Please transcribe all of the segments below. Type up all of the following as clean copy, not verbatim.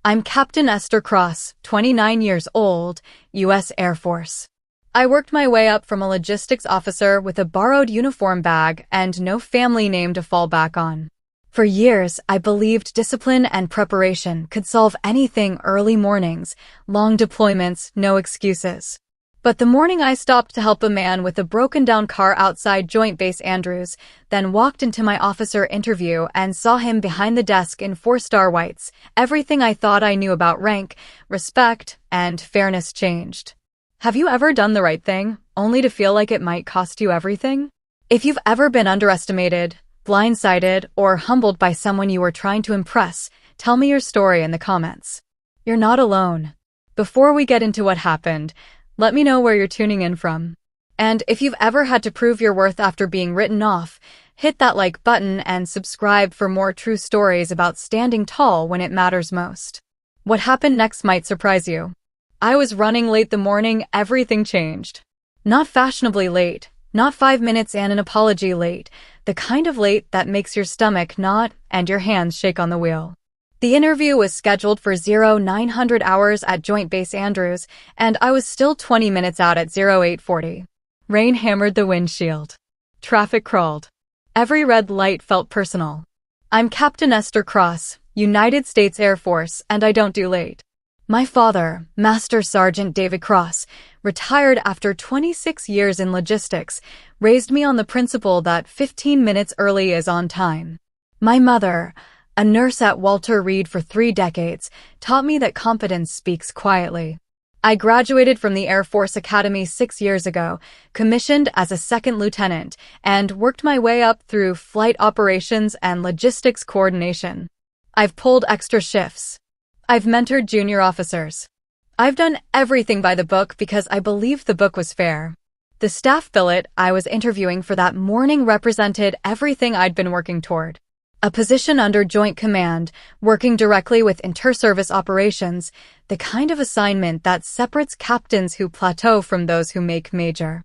I'm Captain Esther Cross, 29 years old, U.S. Air Force. I worked my way up from a logistics officer with a borrowed uniform bag and no family name to fall back on. For years, I believed discipline and preparation could solve anything: early mornings, long deployments, no excuses. But the morning I stopped to help a man with a broken-down car outside Joint Base Andrews, then walked into my officer interview and saw him behind the desk in 4-star whites, everything I thought I knew about rank, respect, and fairness changed. Have you ever done the right thing, only to feel like it might cost you everything? If you've ever been underestimated, blindsided, or humbled by someone you were trying to impress, tell me your story in the comments. You're not alone. Before we get into what happened, let me know where you're tuning in from. And if you've ever had to prove your worth after being written off, hit that like button and subscribe for more true stories about standing tall when it matters most. What happened next might surprise you. I was running late the morning everything changed. Not fashionably late, not 5 minutes and an apology late, the kind of late that makes your stomach knot and your hands shake on the wheel. The interview was scheduled for 0900 hours at Joint Base Andrews, and I was still 20 minutes out at 0840. Rain hammered the windshield. Traffic crawled. Every red light felt personal. I'm Captain Esther Cross, United States Air Force, and I don't do late. My father, Master Sergeant David Cross, retired after 26 years in logistics, raised me on the principle that 15 minutes early is on time. My mother, a nurse at Walter Reed for 3 decades, taught me that competence speaks quietly. I graduated from the Air Force Academy 6 years ago, commissioned as a second lieutenant, and worked my way up through flight operations and logistics coordination. I've pulled extra shifts. I've mentored junior officers. I've done everything by the book because I believed the book was fair. The staff billet I was interviewing for that morning represented everything I'd been working toward. A position under Joint Command, working directly with inter-service operations, the kind of assignment that separates captains who plateau from those who make major.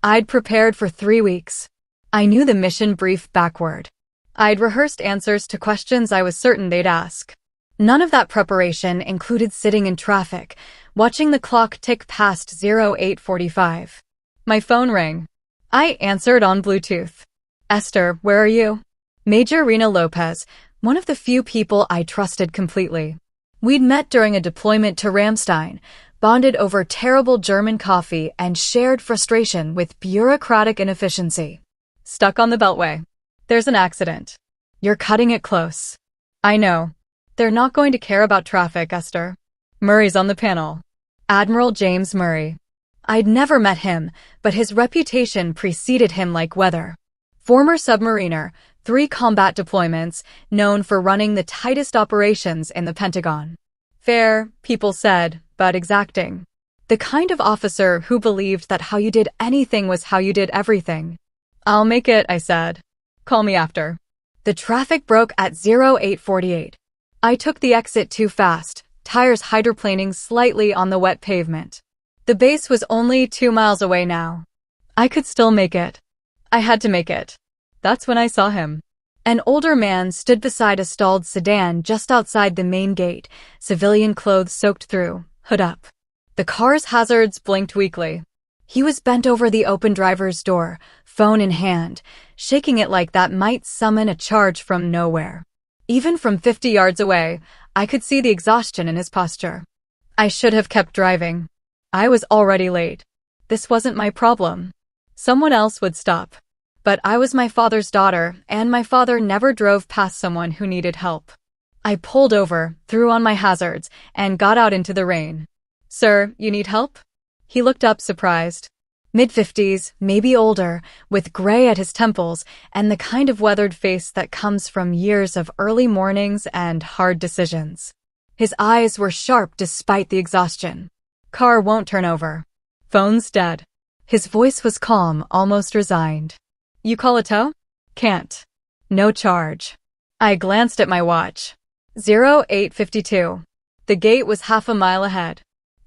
I'd prepared for 3 weeks. I knew the mission brief backward. I'd rehearsed answers to questions I was certain they'd ask. None of that preparation included sitting in traffic, watching the clock tick past 0845. My phone rang. I answered on Bluetooth. Esther, where are you? Major Rena Lopez, one of the few people I trusted completely. We'd met during a deployment to Ramstein, bonded over terrible German coffee, and shared frustration with bureaucratic inefficiency. Stuck on the Beltway. There's an accident. You're cutting it close. I know. They're not going to care about traffic, Esther. Murray's on the panel. Admiral James Murray. I'd never met him, but his reputation preceded him like weather. Former submariner, 3 combat deployments, known for running the tightest operations in the Pentagon. Fair, people said, but exacting. The kind of officer who believed that how you did anything was how you did everything. I'll make it, I said. Call me after. The traffic broke at 0848. I took the exit too fast, tires hydroplaning slightly on the wet pavement. The base was only 2 miles away now. I could still make it. I had to make it. That's when I saw him. An older man stood beside a stalled sedan just outside the main gate, civilian clothes soaked through, hood up. The car's hazards blinked weakly. He was bent over the open driver's door, phone in hand, shaking it like that might summon a charge from nowhere. Even from 50 yards away, I could see the exhaustion in his posture. I should have kept driving. I was already late. This wasn't my problem. Someone else would stop. But I was my father's daughter, and my father never drove past someone who needed help. I pulled over, threw on my hazards, and got out into the rain. Sir, you need help? He looked up surprised. Mid-50s, maybe older, with gray at his temples, and the kind of weathered face that comes from years of early mornings and hard decisions. His eyes were sharp despite the exhaustion. Car won't turn over. Phone's dead. His voice was calm, almost resigned. You call a tow? Can't. No charge. I glanced at my watch. 0852. The gate was half a mile ahead.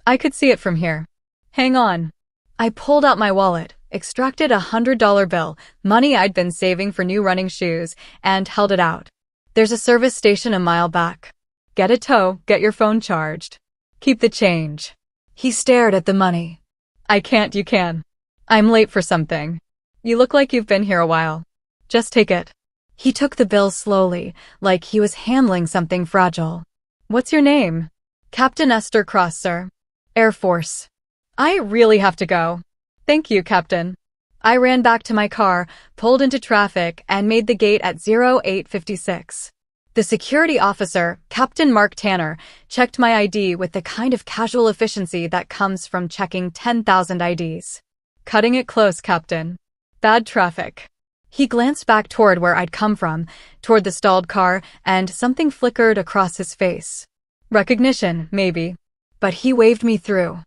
I could see it from here. Hang on. I pulled out my wallet, extracted a $100 bill, money I'd been saving for new running shoes, and held it out. There's a service station a mile back. Get a tow, get your phone charged. Keep the change. He stared at the money. I can't, you can. I'm late for something. You look like you've been here a while. Just take it. He took the bill slowly, like he was handling something fragile. What's your name? Captain Esther Cross, sir. Air Force. I really have to go. Thank you, Captain. I ran back to my car, pulled into traffic, and made the gate at 0856. The security officer, Captain Mark Tanner, checked my ID with the kind of casual efficiency that comes from checking 10,000 IDs. Cutting it close, Captain. Bad traffic. He glanced back toward where I'd come from, toward the stalled car, and something flickered across his face. Recognition, maybe. But he waved me through.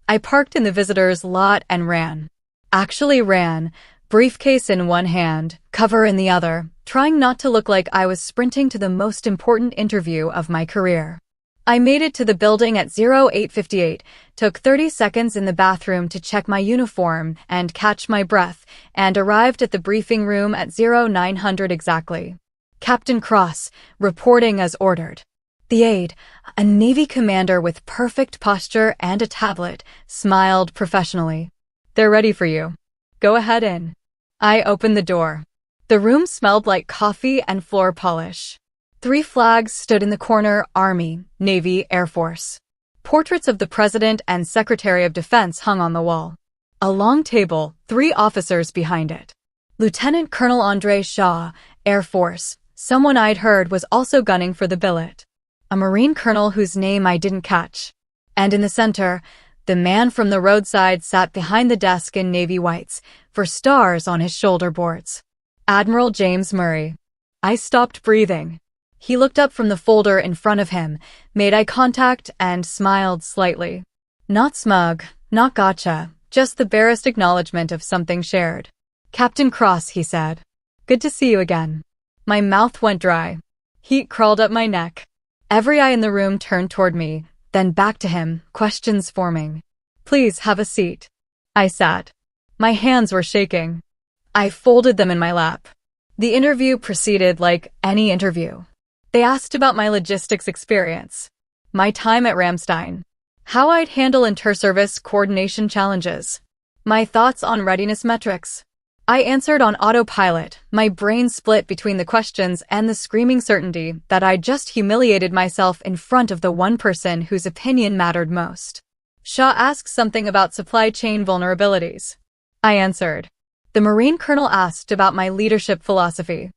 I parked in the visitor's lot and ran. Actually ran, briefcase in one hand, cover in the other, trying not to look like I was sprinting to the most important interview of my career. I made it to the building at 0858, took 30 seconds in the bathroom to check my uniform and catch my breath, and arrived at the briefing room at 0900 exactly. Captain Cross, reporting as ordered. The aide, a Navy commander with perfect posture and a tablet, smiled professionally. They're ready for you. Go ahead in. I opened the door. The room smelled like coffee and floor polish. 3 flags stood in the corner: Army, Navy, Air Force. Portraits of the President and Secretary of Defense hung on the wall. A long table, 3 officers behind it. Lieutenant Colonel Andre Shaw, Air Force, someone I'd heard was also gunning for the billet. A Marine colonel whose name I didn't catch. And in the center, the man from the roadside sat behind the desk in navy whites, for stars on his shoulder boards. Admiral James Murray. I stopped breathing. He looked up from the folder in front of him, made eye contact, and smiled slightly. Not smug, not gotcha, just the barest acknowledgement of something shared. Captain Cross, he said. Good to see you again. My mouth went dry. Heat crawled up my neck. Every eye in the room turned toward me, then back to him, questions forming. Please have a seat. I sat. My hands were shaking. I folded them in my lap. The interview proceeded like any interview. They asked about my logistics experience, my time at Ramstein, how I'd handle inter-service coordination challenges, my thoughts on readiness metrics. I answered on autopilot, my brain split between the questions and the screaming certainty that I'd just humiliated myself in front of the one person whose opinion mattered most. Shaw asked something about supply chain vulnerabilities. I answered. The Marine colonel asked about my leadership philosophy.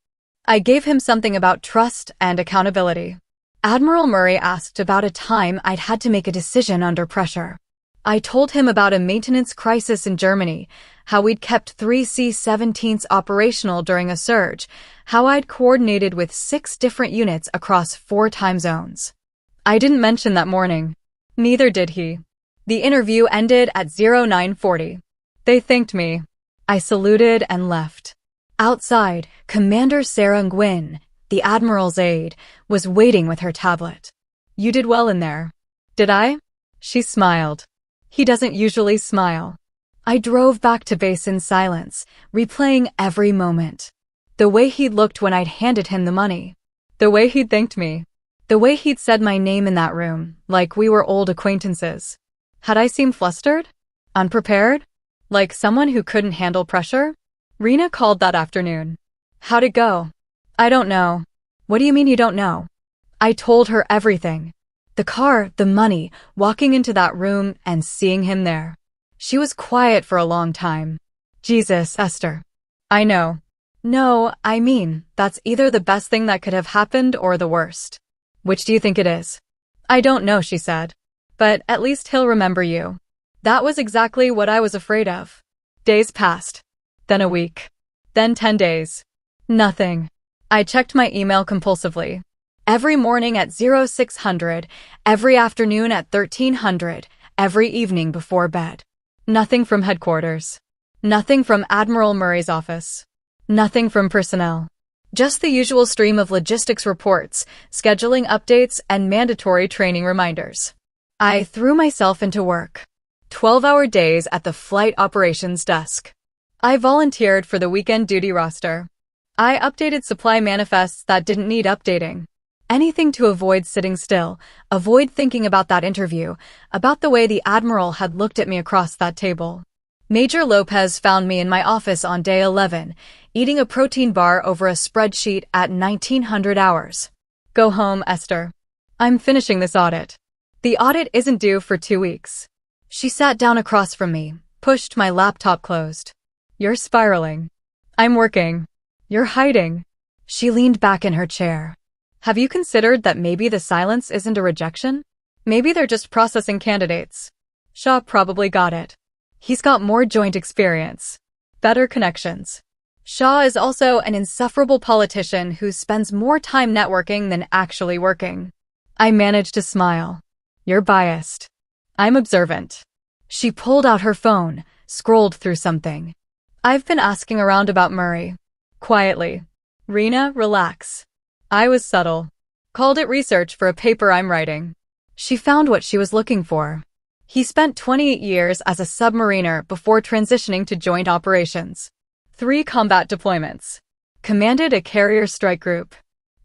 I gave him something about trust and accountability. Admiral Murray asked about a time I'd had to make a decision under pressure. I told him about a maintenance crisis in Germany, how we'd kept 3 C-17s operational during a surge, how I'd coordinated with 6 different units across 4 time zones. I didn't mention that morning. Neither did he. The interview ended at 0940. They thanked me. I saluted and left. Outside, Commander Sarah Nguyen, the Admiral's aide, was waiting with her tablet. You did well in there. Did I? She smiled. He doesn't usually smile. I drove back to base in silence, replaying every moment. The way he'd looked when I'd handed him the money. The way he'd thanked me. The way he'd said my name in that room, like we were old acquaintances. Had I seemed flustered? Unprepared? Like someone who couldn't handle pressure? Rena called that afternoon. How'd it go? I don't know. What do you mean you don't know? I told her everything. The car, the money, walking into that room and seeing him there. She was quiet for a long time. Jesus, Esther. I know. No, I mean, that's either the best thing that could have happened or the worst. Which do you think it is? I don't know, she said. But at least he'll remember you. That was exactly what I was afraid of. Days passed. Then a week. Then 10 days. Nothing. I checked my email compulsively. Every morning at 0600, every afternoon at 1300, every evening before bed. Nothing from headquarters. Nothing from Admiral Murray's office. Nothing from personnel. Just the usual stream of logistics reports, scheduling updates, and mandatory training reminders. I threw myself into work. 12-hour days at the flight operations desk. I volunteered for the weekend duty roster. I updated supply manifests that didn't need updating. Anything to avoid sitting still, avoid thinking about that interview, about the way the Admiral had looked at me across that table. Major Lopez found me in my office on day 11, eating a protein bar over a spreadsheet at 1900 hours. Go home, Esther. I'm finishing this audit. The audit isn't due for 2 weeks. She sat down across from me, pushed my laptop closed. You're spiraling. I'm working. You're hiding. She leaned back in her chair. Have you considered that maybe the silence isn't a rejection? Maybe they're just processing candidates. Shaw probably got it. He's got more joint experience. Better connections. Shaw is also an insufferable politician who spends more time networking than actually working. I managed to smile. You're biased. I'm observant. She pulled out her phone, scrolled through something. I've been asking around about Murray. Quietly. Rena, relax. I was subtle. Called it research for a paper I'm writing. She found what she was looking for. He spent 28 years as a submariner before transitioning to joint operations. 3 combat deployments. Commanded a carrier strike group.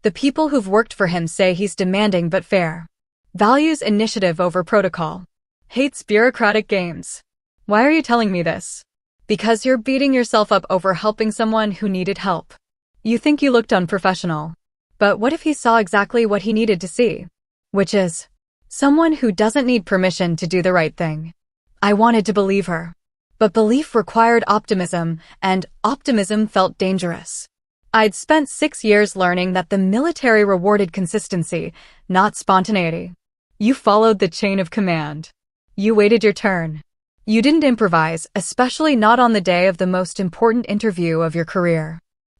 The people who've worked for him say he's demanding but fair. Values initiative over protocol. Hates bureaucratic games. Why are you telling me this? Because you're beating yourself up over helping someone who needed help. You think you looked unprofessional. But what if he saw exactly what he needed to see? Which is someone who doesn't need permission to do the right thing. I wanted to believe her. But belief required optimism, and optimism felt dangerous. I'd spent 6 years learning that the military rewarded consistency, not spontaneity. You followed the chain of command. You waited your turn. You didn't improvise, especially not on the day of the most important interview of your career.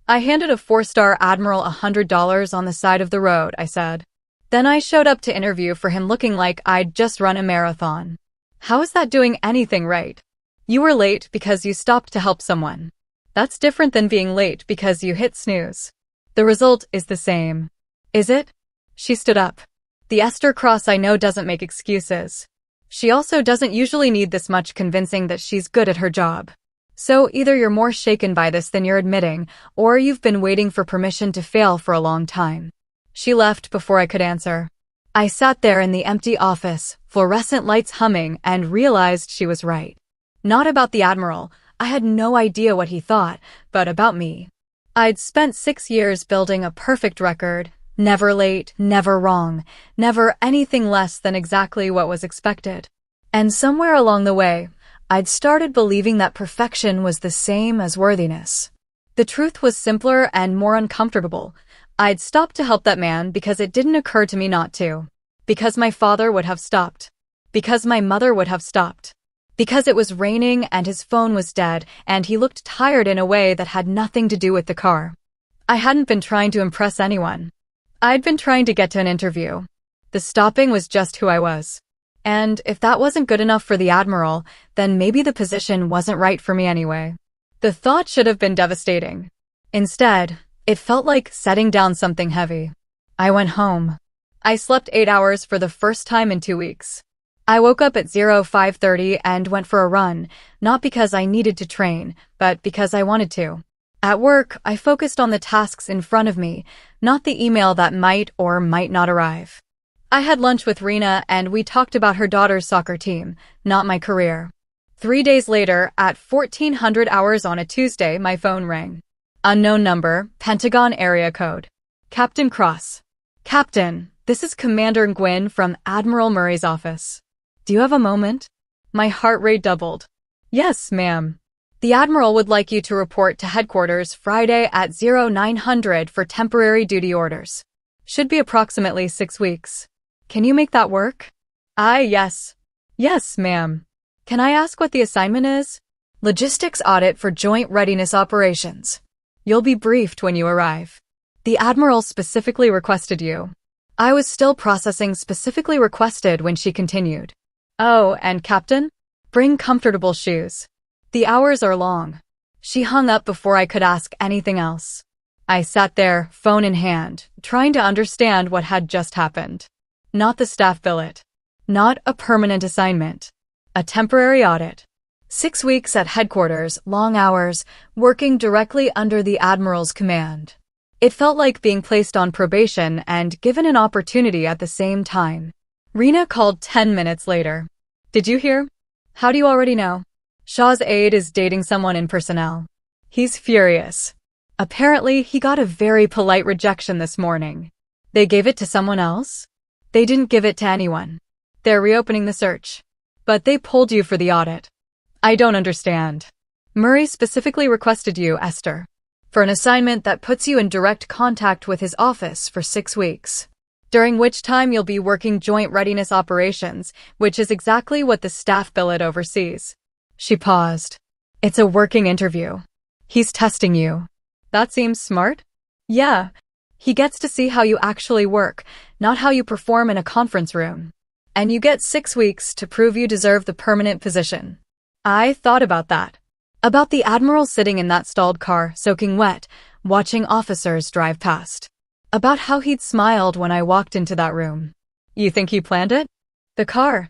I handed a 4-star admiral $100 on the side of the road, I said. Then I showed up to interview for him looking like I'd just run a marathon. How is that doing anything right? You were late because you stopped to help someone. That's different than being late because you hit snooze. The result is the same. Is it? She stood up. The Esther Cross I know doesn't make excuses. She also doesn't usually need this much convincing that she's good at her job. So either you're more shaken by this than you're admitting, or you've been waiting for permission to fail for a long time. She left before I could answer. I sat there in the empty office, fluorescent lights humming, and realized she was right. Not about the Admiral. I had no idea what he thought, but about me. I'd spent 6 years building a perfect record, never late, never wrong, never anything less than exactly what was expected. And somewhere along the way, I'd started believing that perfection was the same as worthiness. The truth was simpler and more uncomfortable. I'd stopped to help that man because it didn't occur to me not to. Because my father would have stopped. Because my mother would have stopped. Because it was raining and his phone was dead and he looked tired in a way that had nothing to do with the car. I hadn't been trying to impress anyone. I'd been trying to get to an interview. The stopping was just who I was. And if that wasn't good enough for the Admiral, then maybe the position wasn't right for me anyway. The thought should have been devastating. Instead, it felt like setting down something heavy. I went home. I slept 8 hours for the first time in 2 weeks. I woke up at 5:30 and went for a run, not because I needed to train, but because I wanted to. At work, I focused on the tasks in front of me, not the email that might or might not arrive. I had lunch with Rena and we talked about her daughter's soccer team, not my career. 3 days later, at 1400 hours on a Tuesday, my phone rang. Unknown number, Pentagon area code. Captain Cross. Captain, this is Commander Nguyen from Admiral Murray's office. Do you have a moment? My heart rate doubled. Yes, ma'am. The Admiral would like you to report to headquarters Friday at 0900 for temporary duty orders. Should be approximately 6 weeks. Can you make that work? Yes. Yes, ma'am. Can I ask what the assignment is? Logistics audit for joint readiness operations. You'll be briefed when you arrive. The Admiral specifically requested you. I was still processing specifically requested when she continued. Oh, and Captain? Bring comfortable shoes. The hours are long. She hung up before I could ask anything else. I sat there, phone in hand, trying to understand what had just happened. Not the staff billet. Not a permanent assignment. A temporary audit. 6 weeks at headquarters, long hours, working directly under the Admiral's command. It felt like being placed on probation and given an opportunity at the same time. Rena called 10 minutes later. Did you hear? How do you already know? Shah's aide is dating someone in personnel. He's furious. Apparently, he got a very polite rejection this morning. They gave it to someone else? They didn't give it to anyone. They're reopening the search. But they pulled you for the audit. I don't understand. Murray specifically requested you, Esther, for an assignment that puts you in direct contact with his office for 6 weeks, during which time you'll be working joint readiness operations, which is exactly what the staff billet oversees. She paused. It's a working interview. He's testing you. That seems smart? Yeah. He gets to see how you actually work, not how you perform in a conference room. And you get 6 weeks to prove you deserve the permanent position. I thought about that. About the Admiral sitting in that stalled car, soaking wet, watching officers drive past. About how he'd smiled when I walked into that room. You think he planned it? The car.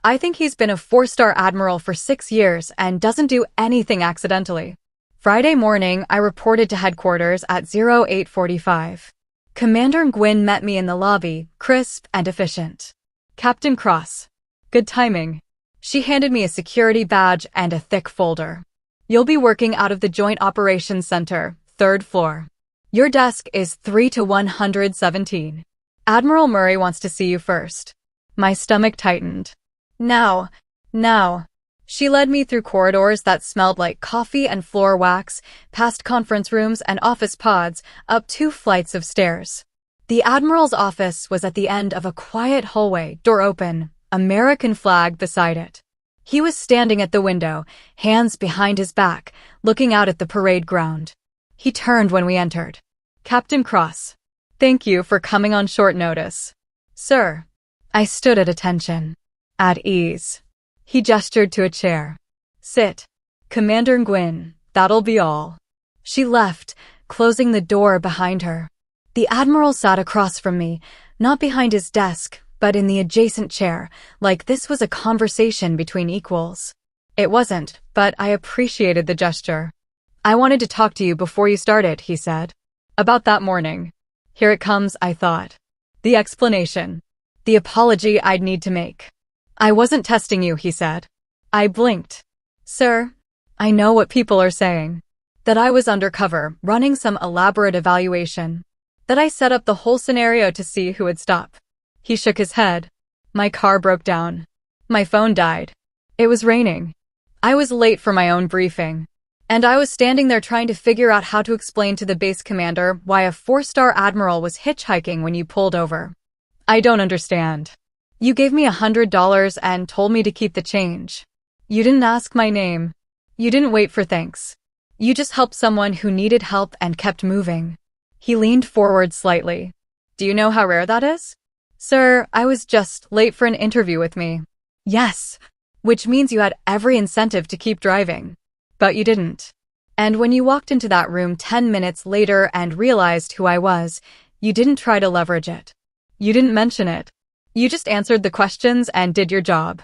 I think he's been a 4-star Admiral for 6 years and doesn't do anything accidentally. Friday morning, I reported to headquarters at 0845. Commander Nguyen met me in the lobby, crisp and efficient. Captain Cross. Good timing. She handed me a security badge and a thick folder. You'll be working out of the Joint Operations Center, 3rd floor. Your desk is 3 to 117. Admiral Murray wants to see you first. My stomach tightened. Now. She led me through corridors that smelled like coffee and floor wax, past conference rooms and office pods, up 2 flights of stairs. The Admiral's office was at the end of a quiet hallway, door open, American flag beside it. He was standing at the window, hands behind his back, looking out at the parade ground. He turned when we entered. Captain Cross. Thank you for coming on short notice. Sir. I stood at attention. At ease. He gestured to a chair. Sit. Commander Nguyen, that'll be all. She left, closing the door behind her. The Admiral sat across from me, not behind his desk, but in the adjacent chair, like this was a conversation between equals. It wasn't, but I appreciated the gesture. I wanted to talk to you before you started, he said. About that morning. Here it comes, I thought. The explanation. The apology I'd need to make. I wasn't testing you, he said. I blinked. Sir, I know what people are saying. That I was undercover, running some elaborate evaluation. That I set up the whole scenario to see who would stop. He shook his head. My car broke down. My phone died. It was raining. I was late for my own briefing. And I was standing there trying to figure out how to explain to the base commander why a 4-star Admiral was hitchhiking when you pulled over. I don't understand. You gave me $100 and told me to keep the change. You didn't ask my name. You didn't wait for thanks. You just helped someone who needed help and kept moving. He leaned forward slightly. Do you know how rare that is? Sir, I was just late for an interview with me. Yes, which means you had every incentive to keep driving. But you didn't. And when you walked into that room 10 minutes later and realized who I was, you didn't try to leverage it. You didn't mention it. You just answered the questions and did your job.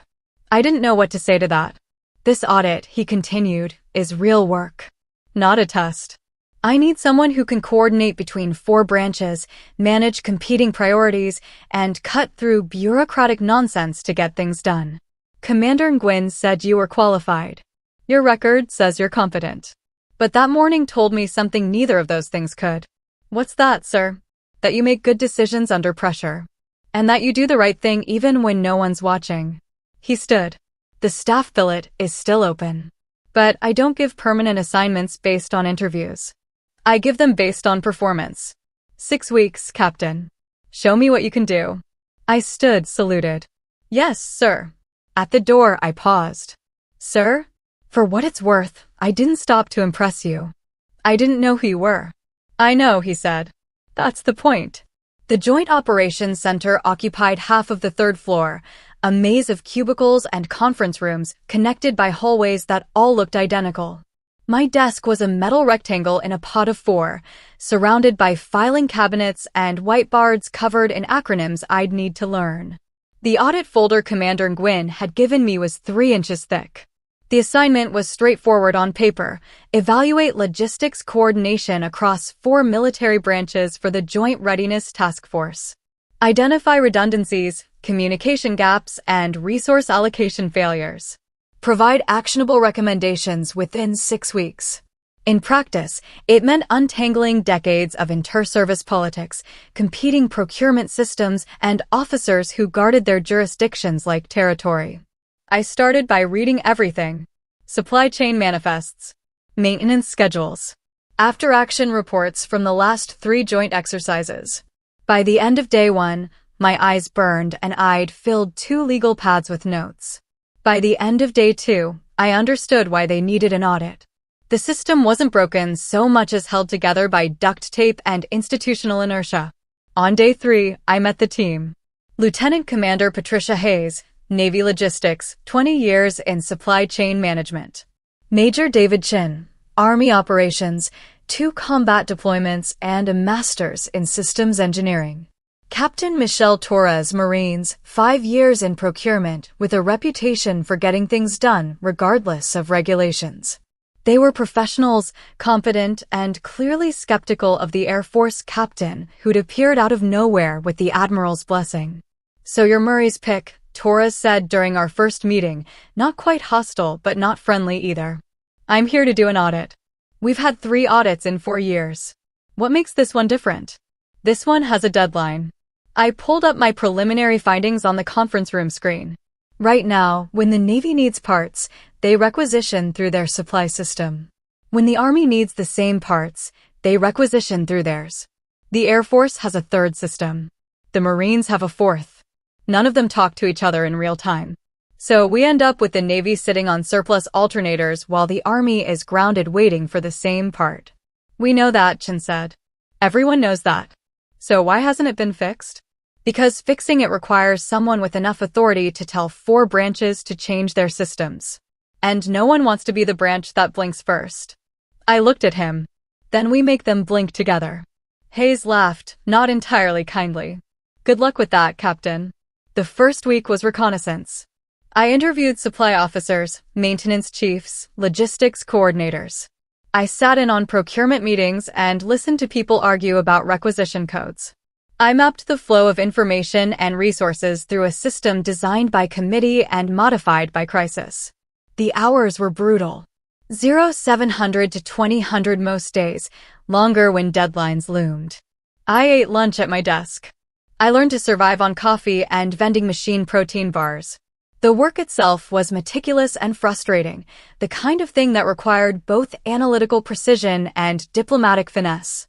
I didn't know what to say to that. This audit, he continued, is real work. Not a test. I need someone who can coordinate between 4 branches, manage competing priorities, and cut through bureaucratic nonsense to get things done. Commander Nguyen said you were qualified. Your record says you're competent. But that morning told me something neither of those things could. What's that, sir? That you make good decisions under pressure. And that you do the right thing even when no one's watching. He stood. The staff billet is still open. But I don't give permanent assignments based on interviews. I give them based on performance. 6 weeks, Captain. Show me what you can do. I stood, saluted. Yes, sir. At the door, I paused. Sir? For what it's worth, I didn't stop to impress you. I didn't know who you were. I know, he said. That's the point. The Joint Operations Center occupied half of the 3rd floor, a maze of cubicles and conference rooms connected by hallways that all looked identical. My desk was a metal rectangle in a pod of 4, surrounded by filing cabinets and whiteboards covered in acronyms I'd need to learn. The audit folder Commander Nguyen had given me was 3 inches thick. The assignment was straightforward on paper: evaluate logistics coordination across 4 military branches for the Joint Readiness Task Force. Identify redundancies, communication gaps, and resource allocation failures. Provide actionable recommendations within 6 weeks. In practice, it meant untangling decades of inter-service politics, competing procurement systems, and officers who guarded their jurisdictions like territory. I started by reading everything: supply chain manifests, maintenance schedules, after-action reports from the last 3 joint exercises. By the end of day 1, my eyes burned and I'd filled 2 legal pads with notes. By the end of day 2, I understood why they needed an audit. The system wasn't broken so much as held together by duct tape and institutional inertia. On day 3, I met the team. Lieutenant Commander Patricia Hayes, Navy Logistics, 20 years in supply chain management. Major David Chin, Army Operations, 2 combat deployments and a master's in systems engineering. Captain Michelle Torres, Marines, 5 years in procurement with a reputation for getting things done regardless of regulations. They were professionals, confident, and clearly skeptical of the Air Force captain who'd appeared out of nowhere with the Admiral's blessing. "So you're Murray's pick," Torres said during our first meeting, not quite hostile but not friendly either. "I'm here to do an audit. We've had 3 audits in 4 years. What makes this one different? This one has a deadline." I pulled up my preliminary findings on the conference room screen. Right now, when the Navy needs parts, they requisition through their supply system. When the Army needs the same parts, they requisition through theirs. The Air Force has a 3rd system. The Marines have a 4th. None of them talk to each other in real time. So we end up with the Navy sitting on surplus alternators while the Army is grounded waiting for the same part. "We know that," Chin said. "Everyone knows that. So why hasn't it been fixed?" "Because fixing it requires someone with enough authority to tell 4 branches to change their systems. And no one wants to be the branch that blinks first." I looked at him. "Then we make them blink together." Hayes laughed, not entirely kindly. "Good luck with that, Captain." The first week was reconnaissance. I interviewed supply officers, maintenance chiefs, logistics coordinators. I sat in on procurement meetings and listened to people argue about requisition codes. I mapped the flow of information and resources through a system designed by committee and modified by crisis. The hours were brutal. 0700 to 2000 most days, longer when deadlines loomed. I ate lunch at my desk. I learned to survive on coffee and vending machine protein bars. The work itself was meticulous and frustrating, the kind of thing that required both analytical precision and diplomatic finesse.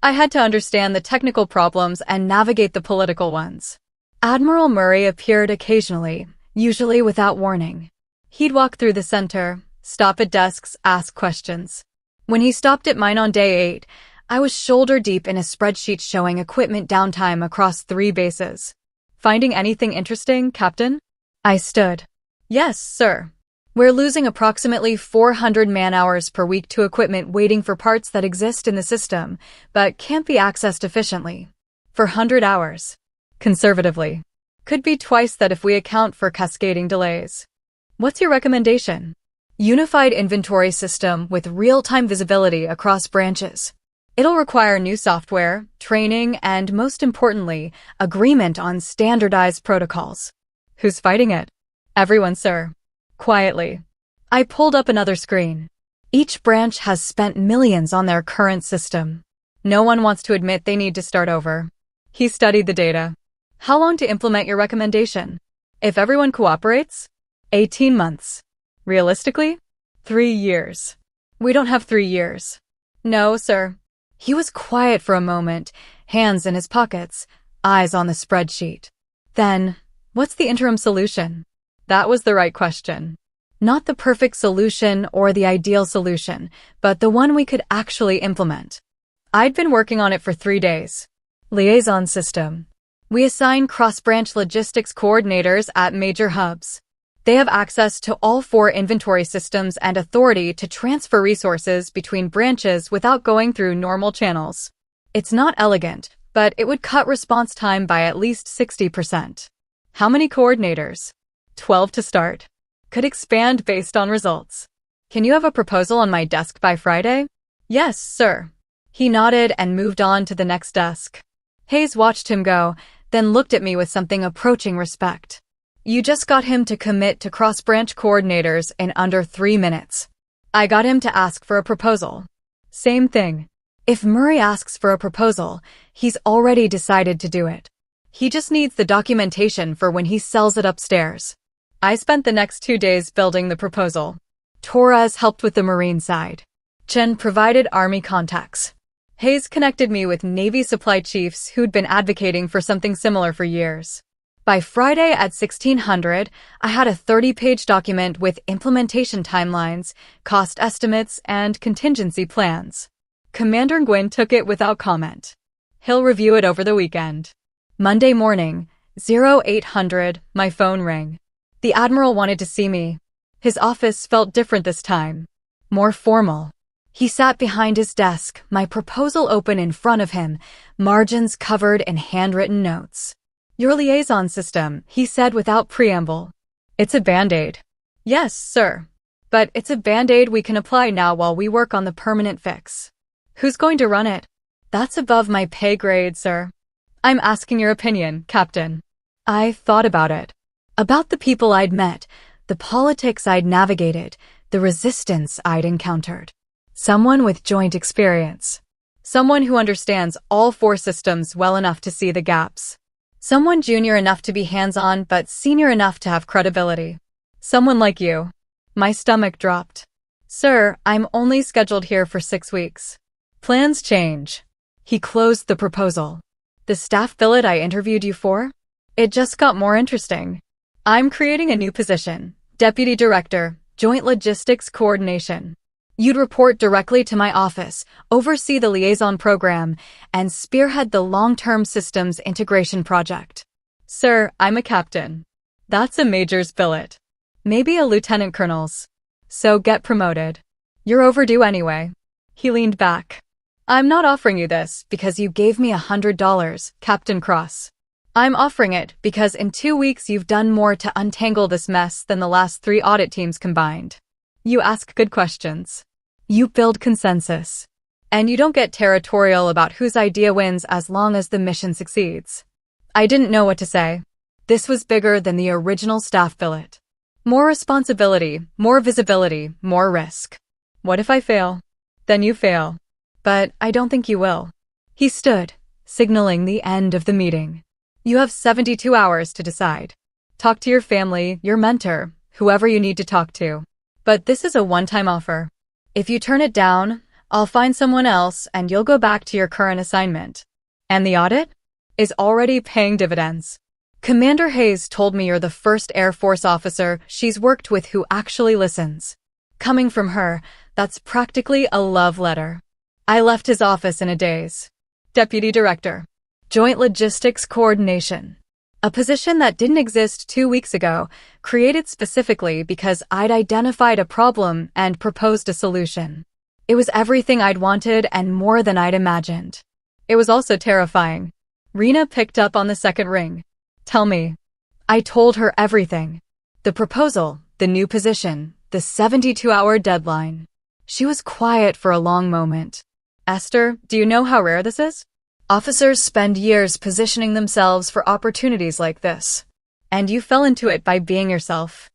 I had to understand the technical problems and navigate the political ones. Admiral Murray appeared occasionally, usually without warning. He'd walk through the center, stop at desks, ask questions. When he stopped at mine on day 8, I was shoulder deep in a spreadsheet showing equipment downtime across 3 bases. "Finding anything interesting, Captain?" I stood. "Yes, sir. We're losing approximately 400 man-hours per week to equipment waiting for parts that exist in the system, but can't be accessed efficiently. For 100 hours. Conservatively. Could be twice that if we account for cascading delays. What's your recommendation?" "Unified inventory system with real-time visibility across branches. It'll require new software, training, and most importantly, agreement on standardized protocols." "Who's fighting it?" "Everyone, sir." Quietly. I pulled up another screen. Each branch has spent millions on their current system. No one wants to admit they need to start over. He studied the data. "How long to implement your recommendation?" "If everyone cooperates?" 18 months. "Realistically?" 3 years. "We don't have 3 years." "No, sir." He was quiet for a moment, hands in his pockets, eyes on the spreadsheet. "Then, what's the interim solution?" That was the right question. Not the perfect solution or the ideal solution, but the one we could actually implement. I'd been working on it for 3 days. Liaison system. We assign cross-branch logistics coordinators at major hubs. They have access to all 4 inventory systems and authority to transfer resources between branches without going through normal channels. It's not elegant, but it would cut response time by at least 60%. How many coordinators? 12 to start. Could expand based on results. Can you have a proposal on my desk by Friday? Yes, sir. He nodded and moved on to the next desk. Hayes watched him go, then looked at me with something approaching respect. You just got him to commit to cross-branch coordinators in under 3 minutes. I got him to ask for a proposal. Same thing. If Murray asks for a proposal, he's already decided to do it. He just needs the documentation for when he sells it upstairs. I spent the next 2 days building the proposal. Torres helped with the Marine side. Chen provided Army contacts. Hayes connected me with Navy supply chiefs who'd been advocating for something similar for years. By Friday at 1600, I had a 30-page document with implementation timelines, cost estimates, and contingency plans. Commander Nguyen took it without comment. He'll review it over the weekend. Monday morning, 0800, my phone rang. The Admiral wanted to see me. His office felt different this time. More formal. He sat behind his desk, my proposal open in front of him, margins covered in handwritten notes. Your liaison system, he said without preamble. It's a Band-Aid. Yes, sir. But it's a Band-Aid we can apply now while we work on the permanent fix. Who's going to run it? That's above my pay grade, sir. I'm asking your opinion, Captain. I thought about it. About the people I'd met, the politics I'd navigated, the resistance I'd encountered. Someone with joint experience. Someone who understands all 4 systems well enough to see the gaps. Someone junior enough to be hands-on but senior enough to have credibility. Someone like you. My stomach dropped. Sir, I'm only scheduled here for 6 weeks. Plans change. He closed the proposal. The staff billet I interviewed you for? It just got more interesting. I'm creating a new position, Deputy Director, Joint Logistics Coordination. You'd report directly to my office, oversee the liaison program, and spearhead the long-term systems integration project. Sir, I'm a captain. That's a major's billet. Maybe a lieutenant colonel's. So get promoted. You're overdue anyway. He leaned back. I'm not offering you this because you gave me $100, Captain Cross. I'm offering it because in 2 weeks you've done more to untangle this mess than the last 3 audit teams combined. You ask good questions. You build consensus. And you don't get territorial about whose idea wins as long as the mission succeeds. I didn't know what to say. This was bigger than the original staff billet. More responsibility, more visibility, more risk. What if I fail? Then you fail. But I don't think you will. He stood, signaling the end of the meeting. You have 72 hours to decide. Talk to your family, your mentor, whoever you need to talk to. But this is a one-time offer. If you turn it down, I'll find someone else and you'll go back to your current assignment. And the audit is already paying dividends. Commander Hayes told me you're the first Air Force officer she's worked with who actually listens. Coming from her, that's practically a love letter. I left his office in a daze. Deputy Director. Joint Logistics Coordination. A position that didn't exist 2 weeks ago, created specifically because I'd identified a problem and proposed a solution. It was everything I'd wanted and more than I'd imagined. It was also terrifying. Rena picked up on the second ring. Tell me. I told her everything. The proposal, the new position, the 72-hour deadline. She was quiet for a long moment. Esther, do you know how rare this is? Officers spend years positioning themselves for opportunities like this. And you fell into it by being yourself.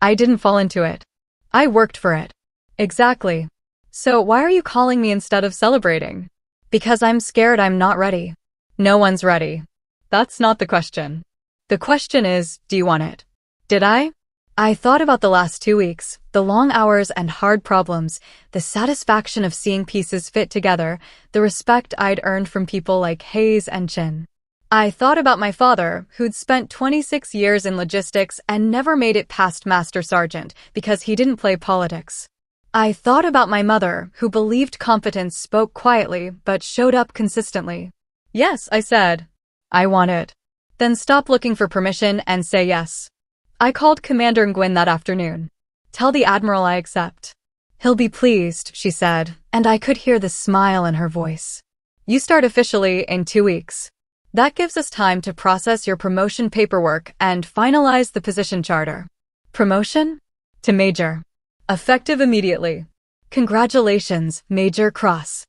I didn't fall into it. I worked for it. Exactly. So why are you calling me instead of celebrating? Because I'm scared I'm not ready. No one's ready. That's not the question. The question is, do you want it? Did I? I thought about the last 2 weeks, the long hours and hard problems, the satisfaction of seeing pieces fit together, the respect I'd earned from people like Hayes and Chin. I thought about my father, who'd spent 26 years in logistics and never made it past Master Sergeant because he didn't play politics. I thought about my mother, who believed competence spoke quietly but showed up consistently. Yes, I said. I want it. Then stop looking for permission and say yes. I called Commander Nguyen that afternoon. Tell the Admiral I accept. He'll be pleased, she said, and I could hear the smile in her voice. You start officially in 2 weeks. That gives us time to process your promotion paperwork and finalize the position charter. Promotion? to Major. Effective immediately. Congratulations, Major Cross.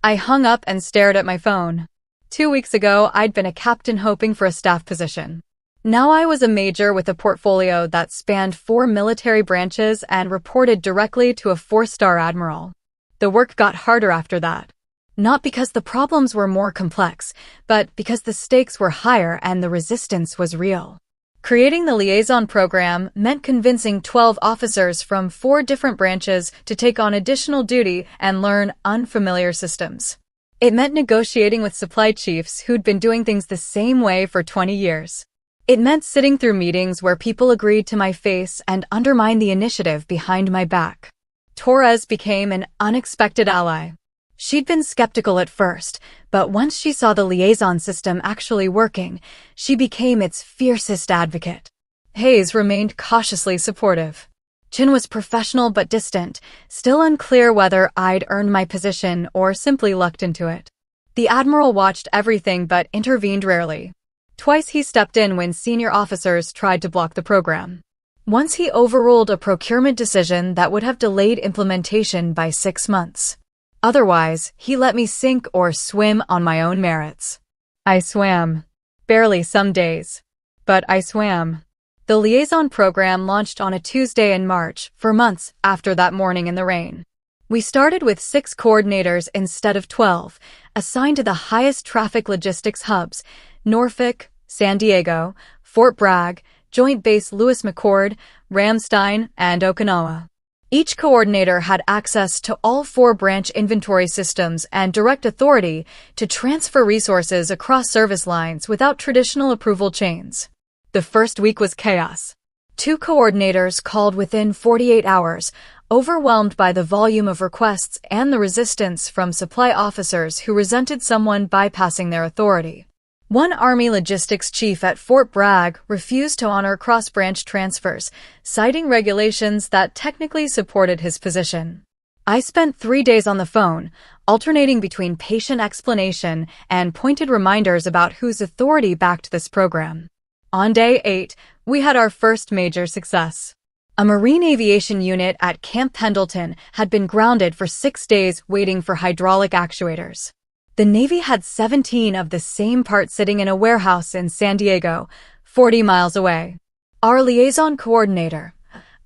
I hung up and stared at my phone. 2 weeks ago, I'd been a captain hoping for a staff position. Now I was a major with a portfolio that spanned 4 military branches and reported directly to a 4-star admiral. The work got harder after that. Not because the problems were more complex, but because the stakes were higher and the resistance was real. Creating the liaison program meant convincing 12 officers from 4 different branches to take on additional duty and learn unfamiliar systems. It meant negotiating with supply chiefs who'd been doing things the same way for 20 years. It meant sitting through meetings where people agreed to my face and undermined the initiative behind my back. Torres became an unexpected ally. She'd been skeptical at first, but once she saw the liaison system actually working, she became its fiercest advocate. Hayes remained cautiously supportive. Chin was professional but distant, still unclear whether I'd earned my position or simply lucked into it. The admiral watched everything but intervened rarely. Twice he stepped in when senior officers tried to block the program. Once he overruled a procurement decision that would have delayed implementation by 6 months. Otherwise, he let me sink or swim on my own merits. I swam. Barely some days. But I swam. The liaison program launched on a Tuesday in March, for months after that morning in the rain. We started with 6 coordinators instead of 12, assigned to the highest traffic logistics hubs, Norfolk, San Diego, Fort Bragg, Joint Base Lewis McChord, Ramstein, and Okinawa. Each coordinator had access to all 4 branch inventory systems and direct authority to transfer resources across service lines without traditional approval chains. The first week was chaos. 2 coordinators called within 48 hours, overwhelmed by the volume of requests and the resistance from supply officers who resented someone bypassing their authority. One Army logistics chief at Fort Bragg refused to honor cross-branch transfers, citing regulations that technically supported his position. I spent 3 days on the phone, alternating between patient explanation and pointed reminders about whose authority backed this program. On day 8, we had our first major success. A Marine aviation unit at Camp Pendleton had been grounded for 6 days waiting for hydraulic actuators. The Navy had 17 of the same parts sitting in a warehouse in San Diego, 40 miles away. Our liaison coordinator,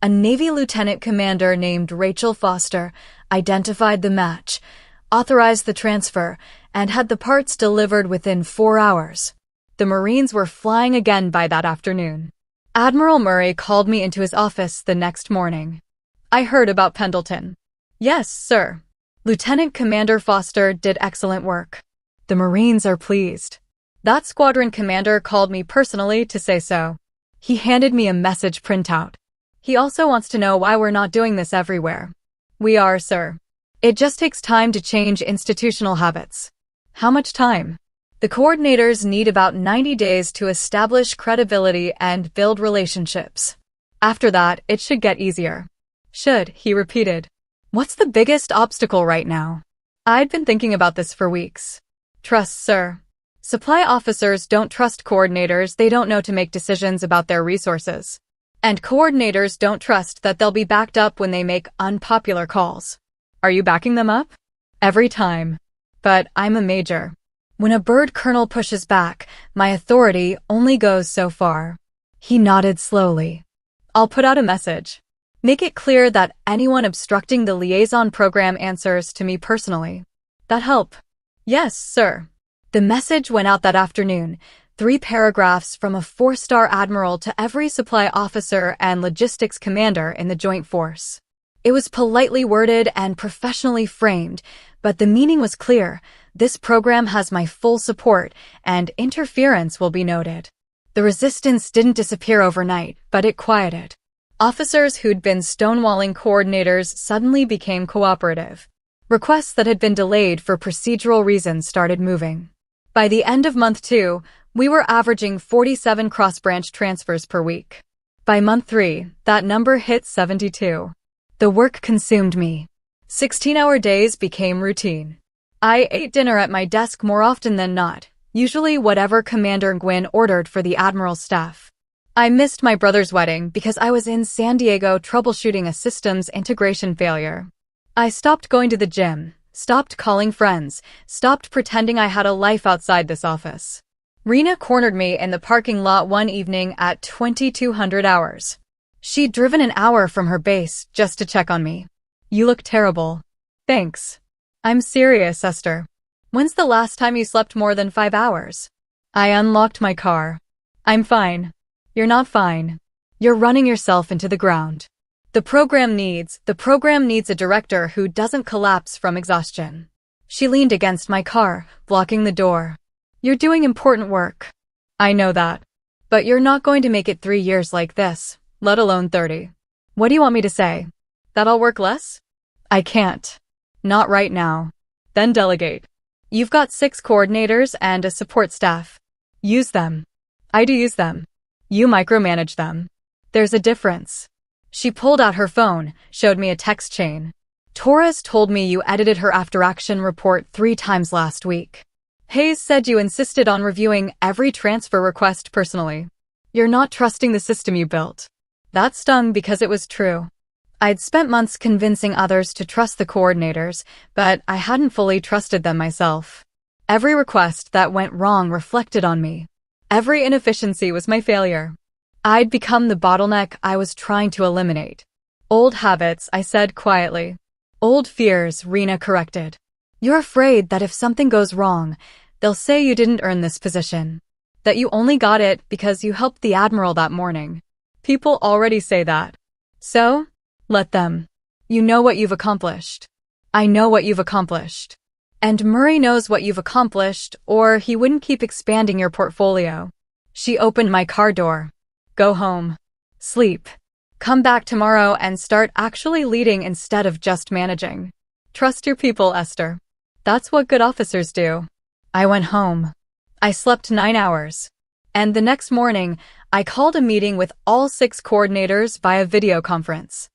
a Navy lieutenant commander named Rachel Foster, identified the match, authorized the transfer, and had the parts delivered within 4 hours. The Marines were flying again by that afternoon. Admiral Murray called me into his office the next morning. I heard about Pendleton. Yes, sir. Lieutenant Commander Foster did excellent work. The Marines are pleased. That squadron commander called me personally to say so. He handed me a message printout. He also wants to know why we're not doing this everywhere. We are, sir. It just takes time to change institutional habits. How much time? The coordinators need about 90 days to establish credibility and build relationships. After that, it should get easier. Should, he repeated. What's the biggest obstacle right now? I'd been thinking about this for weeks. Trust, sir. Supply officers don't trust coordinators they don't know to make decisions about their resources. And coordinators don't trust that they'll be backed up when they make unpopular calls. Are you backing them up? Every time. But I'm a major. When a bird colonel pushes back, my authority only goes so far. He nodded slowly. I'll put out a message. Make it clear that anyone obstructing the liaison program answers to me personally. That help? Yes, sir. The message went out that afternoon, 3 paragraphs from a 4-star admiral to every supply officer and logistics commander in the joint force. It was politely worded and professionally framed, but the meaning was clear. This program has my full support, and interference will be noted. The resistance didn't disappear overnight, but it quieted. Officers who'd been stonewalling coordinators suddenly became cooperative. Requests that had been delayed for procedural reasons started moving. By the end of month 2, we were averaging 47 cross-branch transfers per week. By month 3, that number hit 72. The work consumed me. 16-hour days became routine. I ate dinner at my desk more often than not, usually whatever Commander Nguyen ordered for the Admiral's staff. I missed my brother's wedding because I was in San Diego troubleshooting a systems integration failure. I stopped going to the gym, stopped calling friends, stopped pretending I had a life outside this office. Rena cornered me in the parking lot one evening at 2200 hours. She'd driven an hour from her base just to check on me. You look terrible. Thanks. I'm serious, Esther. When's the last time you slept more than 5 hours? I unlocked my car. I'm fine. You're not fine. You're running yourself into the ground. The program needs a director who doesn't collapse from exhaustion. She leaned against my car, blocking the door. You're doing important work. I know that. But you're not going to make it 3 years like this, let alone 30. What do you want me to say? That I'll work less? I can't. Not right now. Then delegate. You've got 6 coordinators and a support staff. Use them. I do use them. You micromanage them. There's a difference. She pulled out her phone, showed me a text chain. Torres told me you edited her after-action report 3 times last week. Hayes said you insisted on reviewing every transfer request personally. You're not trusting the system you built. That stung because it was true. I'd spent months convincing others to trust the coordinators, but I hadn't fully trusted them myself. Every request that went wrong reflected on me. Every inefficiency was my failure. I'd become the bottleneck I was trying to eliminate. Old habits, I said quietly. Old fears, Rena corrected. You're afraid that if something goes wrong, they'll say you didn't earn this position. That you only got it because you helped the admiral that morning. People already say that. So, let them. You know what you've accomplished. I know what you've accomplished. And Murray knows what you've accomplished, or he wouldn't keep expanding your portfolio. She opened my car door. Go home. Sleep. Come back tomorrow and start actually leading instead of just managing. Trust your people, Esther. That's what good officers do. I went home. I slept 9 hours. And the next morning, I called a meeting with all 6 coordinators via video conference.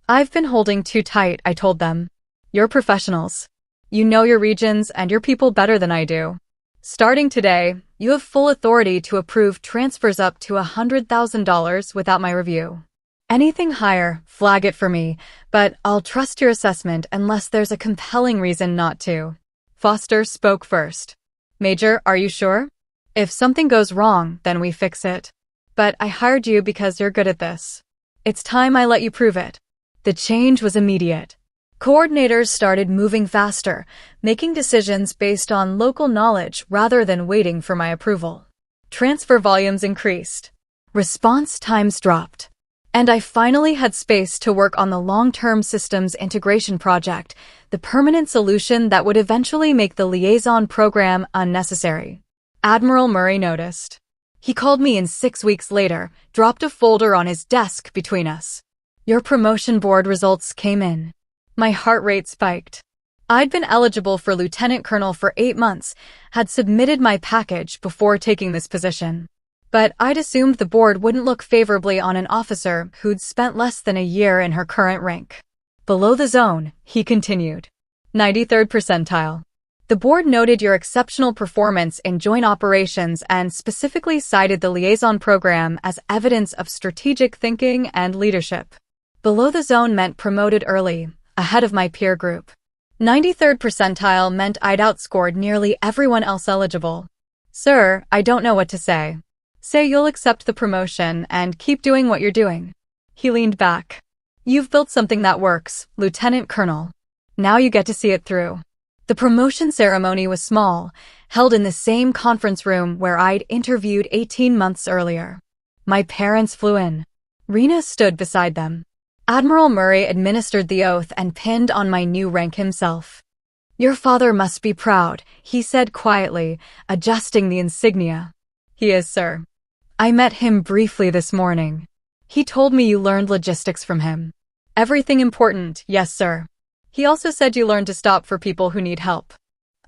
I've been holding too tight, I told them. You're professionals. You know your regions and your people better than I do. Starting today, you have full authority to approve transfers up to $100,000 without my review. Anything higher, flag it for me, but I'll trust your assessment unless there's a compelling reason not to. Foster spoke first. Major, are you sure? If something goes wrong, then we fix it. But I hired you because you're good at this. It's time I let you prove it. The change was immediate. Coordinators started moving faster, making decisions based on local knowledge rather than waiting for my approval. Transfer volumes increased. Response times dropped. And I finally had space to work on the long-term systems integration project, the permanent solution that would eventually make the liaison program unnecessary. Admiral Murray noticed. He called me in 6 weeks later, dropped a folder on his desk between us. Your promotion board results came in. My heart rate spiked. I'd been eligible for lieutenant colonel for 8 months, had submitted my package before taking this position. But I'd assumed the board wouldn't look favorably on an officer who'd spent less than a year in her current rank. Below the zone, he continued. 93rd percentile. The board noted your exceptional performance in joint operations and specifically cited the liaison program as evidence of strategic thinking and leadership. Below the zone meant promoted early, ahead of my peer group. 93rd percentile meant I'd outscored nearly everyone else eligible. Sir, I don't know what to say. Say you'll accept the promotion and keep doing what you're doing. He leaned back. You've built something that works, Lieutenant Colonel. Now you get to see it through. The promotion ceremony was small, held in the same conference room where I'd interviewed 18 months earlier. My parents flew in. Rena stood beside them. Admiral Murray administered the oath and pinned on my new rank himself. Your father must be proud, he said quietly, adjusting the insignia. He is, sir. I met him briefly this morning. He told me you learned logistics from him. Everything important, yes, sir. He also said you learned to stop for people who need help.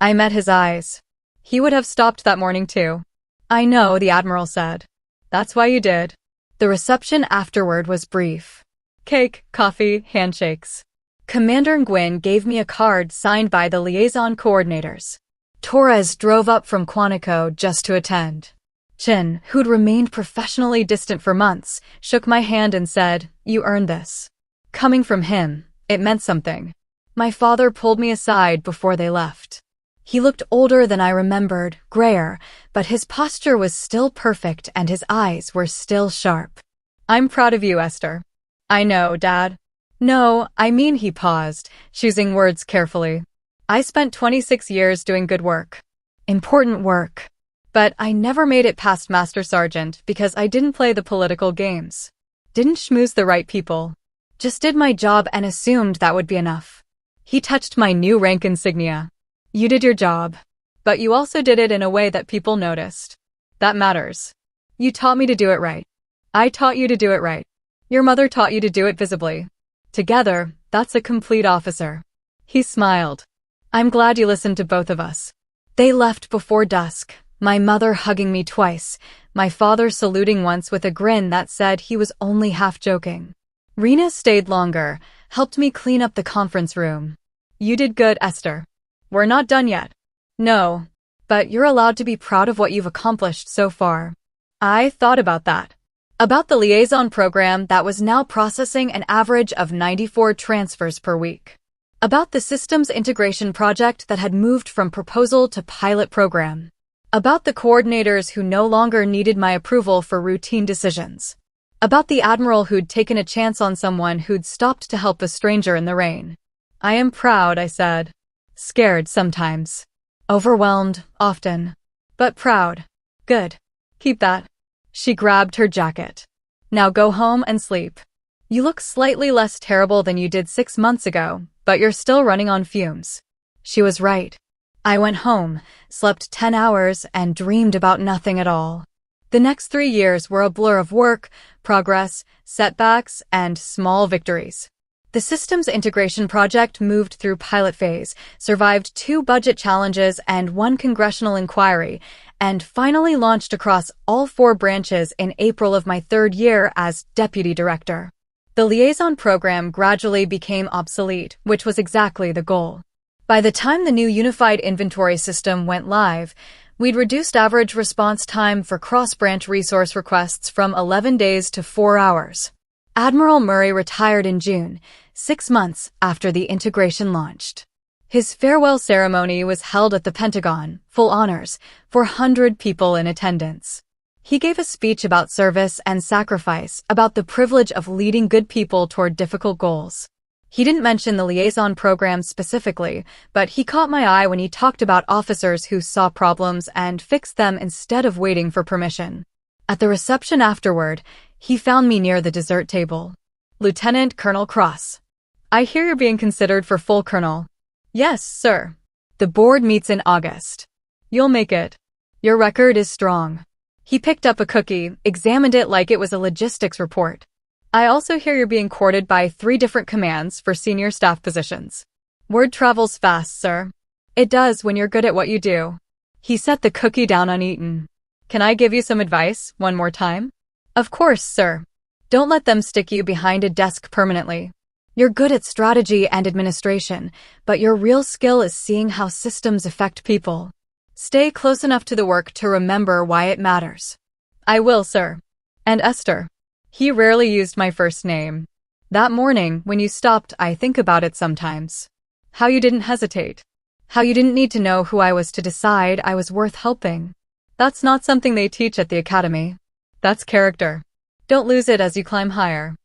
I met his eyes. He would have stopped that morning too. I know, the Admiral said. That's why you did. The reception afterward was brief. Cake, coffee, handshakes. Commander Nguyen gave me a card signed by the liaison coordinators. Torres drove up from Quantico just to attend. Chin, who'd remained professionally distant for months, shook my hand and said, "You earned this." Coming from him, it meant something. My father pulled me aside before they left. He looked older than I remembered, grayer, but his posture was still perfect and his eyes were still sharp. "I'm proud of you, Esther." "I know, Dad." "No, I mean," he paused, choosing words carefully. "I spent 26 years doing good work. Important work. But I never made it past Master Sergeant because I didn't play the political games. Didn't schmooze the right people. Just did my job and assumed that would be enough." He touched my new rank insignia. "You did your job. But you also did it in a way that people noticed. That matters. You taught me to do it right. I taught you to do it right. Your mother taught you to do it visibly. Together, that's a complete officer." He smiled. "I'm glad you listened to both of us." They left before dusk, my mother hugging me twice, my father saluting once with a grin that said he was only half joking. Rena stayed longer, helped me clean up the conference room. "You did good, Esther. We're not done yet." "No, but you're allowed to be proud of what you've accomplished so far." I thought about that. About the liaison program that was now processing an average of 94 transfers per week. About the systems integration project that had moved from proposal to pilot program. About the coordinators who no longer needed my approval for routine decisions. About the admiral who'd taken a chance on someone who'd stopped to help a stranger in the rain. "I am proud," I said. "Scared sometimes. Overwhelmed, often. But proud. Good. Keep that." She grabbed her jacket. "Now go home and sleep. You look slightly less terrible than you did 6 months ago, but you're still running on fumes." She was right. I went home, slept 10 hours, and dreamed about nothing at all. The next 3 years were a blur of work, progress, setbacks, and small victories. The systems integration project moved through pilot phase, survived 2 budget challenges and 1 congressional inquiry, and finally launched across all 4 branches in April of my 3rd year as deputy director. The liaison program gradually became obsolete, which was exactly the goal. By the time the new unified inventory system went live, we'd reduced average response time for cross-branch resource requests from 11 days to 4 hours. Admiral Murray retired in June, 6 months after the integration launched. His farewell ceremony was held at the Pentagon, full honors, 400 people in attendance. He gave a speech about service and sacrifice, about the privilege of leading good people toward difficult goals. He didn't mention the liaison program specifically, but he caught my eye when he talked about officers who saw problems and fixed them instead of waiting for permission. At the reception afterward, he found me near the dessert table. "Lieutenant Colonel Cross. I hear you're being considered for full colonel." "Yes, sir. The board meets in August. You'll make it. Your record is strong." He picked up a cookie, examined it like it was a logistics report. "I also hear you're being courted by 3 different commands for senior staff positions." "Word travels fast, sir." "It does when you're good at what you do." He set the cookie down uneaten. "Can I give you some advice, one more time?" "Of course, sir. Don't let them stick you behind a desk permanently. You're good at strategy and administration, but your real skill is seeing how systems affect people. Stay close enough to the work to remember why it matters." "I will, sir." "And Esther." He rarely used my first name. "That morning, when you stopped, I think about it sometimes. How you didn't hesitate. How you didn't need to know who I was to decide I was worth helping. That's not something they teach at the academy. That's character. Don't lose it as you climb higher."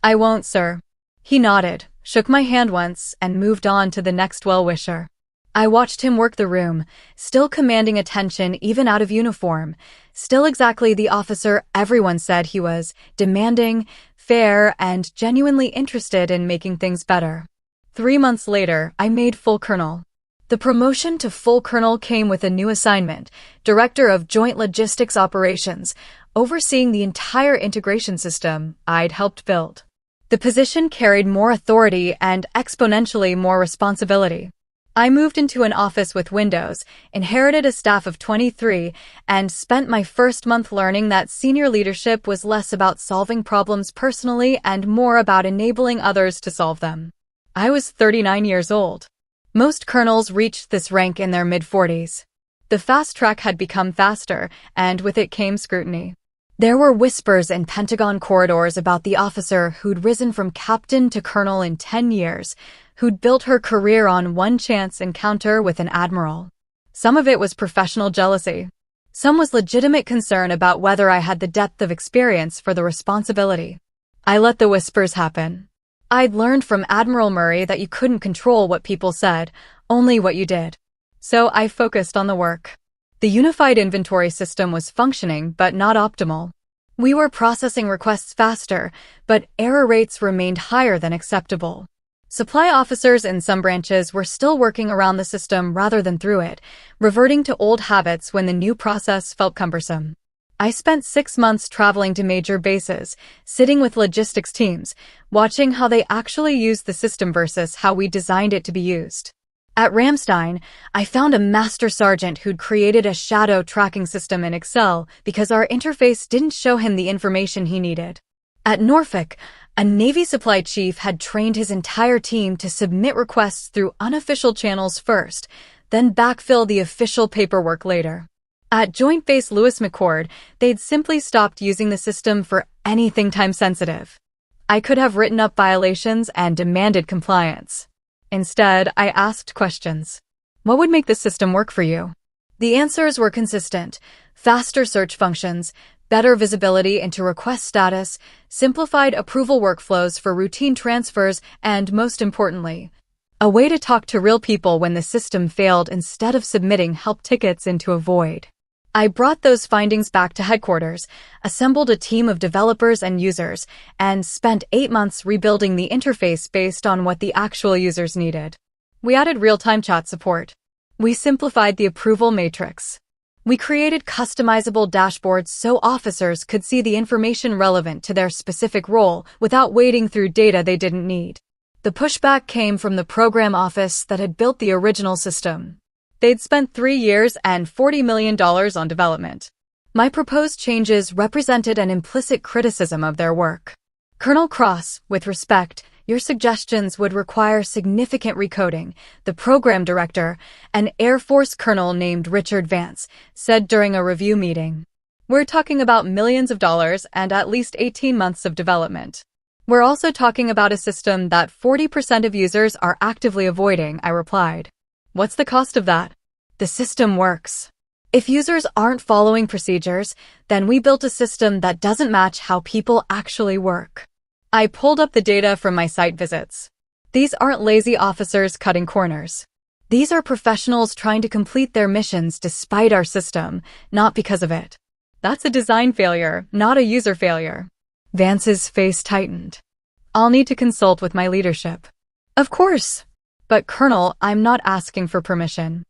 "I won't, sir." He nodded, shook my hand once, and moved on to the next well-wisher. I watched him work the room, still commanding attention even out of uniform, still exactly the officer everyone said he was, demanding, fair, and genuinely interested in making things better. 3 months later, I made full colonel. The promotion to full colonel came with a new assignment, Director of Joint Logistics Operations, overseeing the entire integration system I'd helped build. The position carried more authority and exponentially more responsibility. I moved into an office with windows, inherited a staff of 23, and spent my first month learning that senior leadership was less about solving problems personally and more about enabling others to solve them. I was 39 years old. Most colonels reached this rank in their mid-40s. The fast track had become faster, and with it came scrutiny. There were whispers in Pentagon corridors about the officer who'd risen from captain to colonel in 10 years, who'd built her career on one chance encounter with an admiral. Some of it was professional jealousy. Some was legitimate concern about whether I had the depth of experience for the responsibility. I let the whispers happen. I'd learned from Admiral Murray that you couldn't control what people said, only what you did. So I focused on the work. The unified inventory system was functioning, but not optimal. We were processing requests faster, but error rates remained higher than acceptable. Supply officers in some branches were still working around the system rather than through it, reverting to old habits when the new process felt cumbersome. I spent 6 months traveling to major bases, sitting with logistics teams, watching how they actually used the system versus how we designed it to be used. At Ramstein, I found a master sergeant who'd created a shadow tracking system in Excel because our interface didn't show him the information he needed. At Norfolk, a Navy supply chief had trained his entire team to submit requests through unofficial channels first, then backfill the official paperwork later. At Joint Base Lewis McChord, they'd simply stopped using the system for anything time-sensitive. I could have written up violations and demanded compliance. Instead, I asked questions. What would make the system work for you? The answers were consistent: faster search functions, better visibility into request status, simplified approval workflows for routine transfers, and most importantly, a way to talk to real people when the system failed instead of submitting help tickets into a void. I brought those findings back to headquarters, assembled a team of developers and users, and spent 8 months rebuilding the interface based on what the actual users needed. We added real-time chat support. We simplified the approval matrix. We created customizable dashboards so officers could see the information relevant to their specific role without wading through data they didn't need. The pushback came from the program office that had built the original system. They'd spent 3 years and $40 million on development. My proposed changes represented an implicit criticism of their work. Colonel Cross, with respect, your suggestions would require significant recoding, the program director, an Air Force colonel named Richard Vance, said during a review meeting. We're talking about millions of dollars and at least 18 months of development. We're also talking about a system that 40% of users are actively avoiding, I replied. What's the cost of that? The system works. If users aren't following procedures, then we built a system that doesn't match how people actually work. I pulled up the data from my site visits. These aren't lazy officers cutting corners. These are professionals trying to complete their missions despite our system, not because of it. That's a design failure, not a user failure. Vance's face tightened. I'll need to consult with my leadership. Of course. But Colonel, I'm not asking for permission.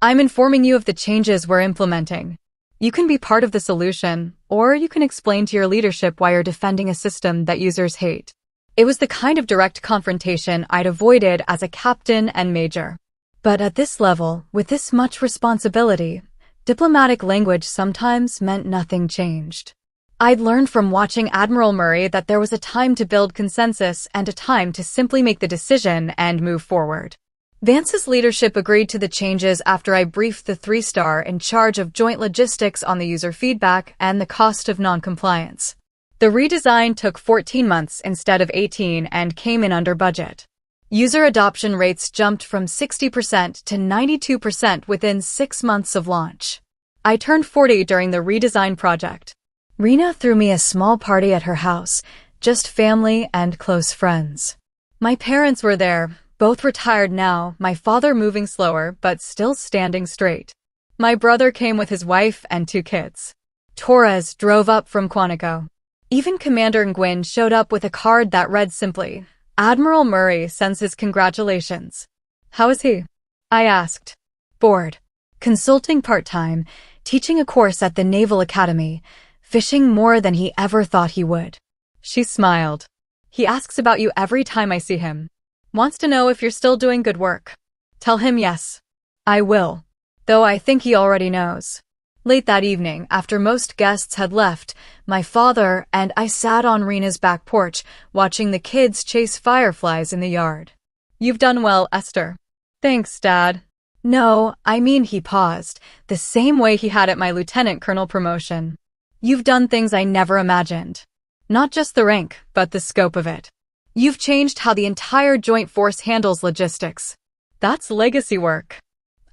I'm informing you of the changes we're implementing. You can be part of the solution, or you can explain to your leadership why you're defending a system that users hate. It was the kind of direct confrontation I'd avoided as a captain and major. But at this level, with this much responsibility, diplomatic language sometimes meant nothing changed. I'd learned from watching Admiral Murray that there was a time to build consensus and a time to simply make the decision and move forward. Vance's leadership agreed to the changes after I briefed the 3-star in charge of joint logistics on the user feedback and the cost of non-compliance. The redesign took 14 months instead of 18 and came in under budget. User adoption rates jumped from 60% to 92% within 6 months of launch. I turned 40 during the redesign project. Rena threw me a small party at her house, just family and close friends. My parents were there, both retired now, my father moving slower but still standing straight. My brother came with his wife and 2 kids. Torres drove up from Quantico. Even Commander Nguyen showed up with a card that read simply, Admiral Murray sends his congratulations. How is he? I asked. Bored. Consulting part-time, teaching a course at the Naval Academy, fishing more than he ever thought he would. She smiled. He asks about you every time I see him. Wants to know if you're still doing good work. Tell him yes. I will. Though I think he already knows. Late that evening, after most guests had left, my father and I sat on Rena's back porch, watching the kids chase fireflies in the yard. You've done well, Esther. Thanks, Dad. No, I mean he paused, the same way he had at my lieutenant colonel promotion. You've done things I never imagined. Not just the rank, but the scope of it. You've changed how the entire joint force handles logistics. That's legacy work.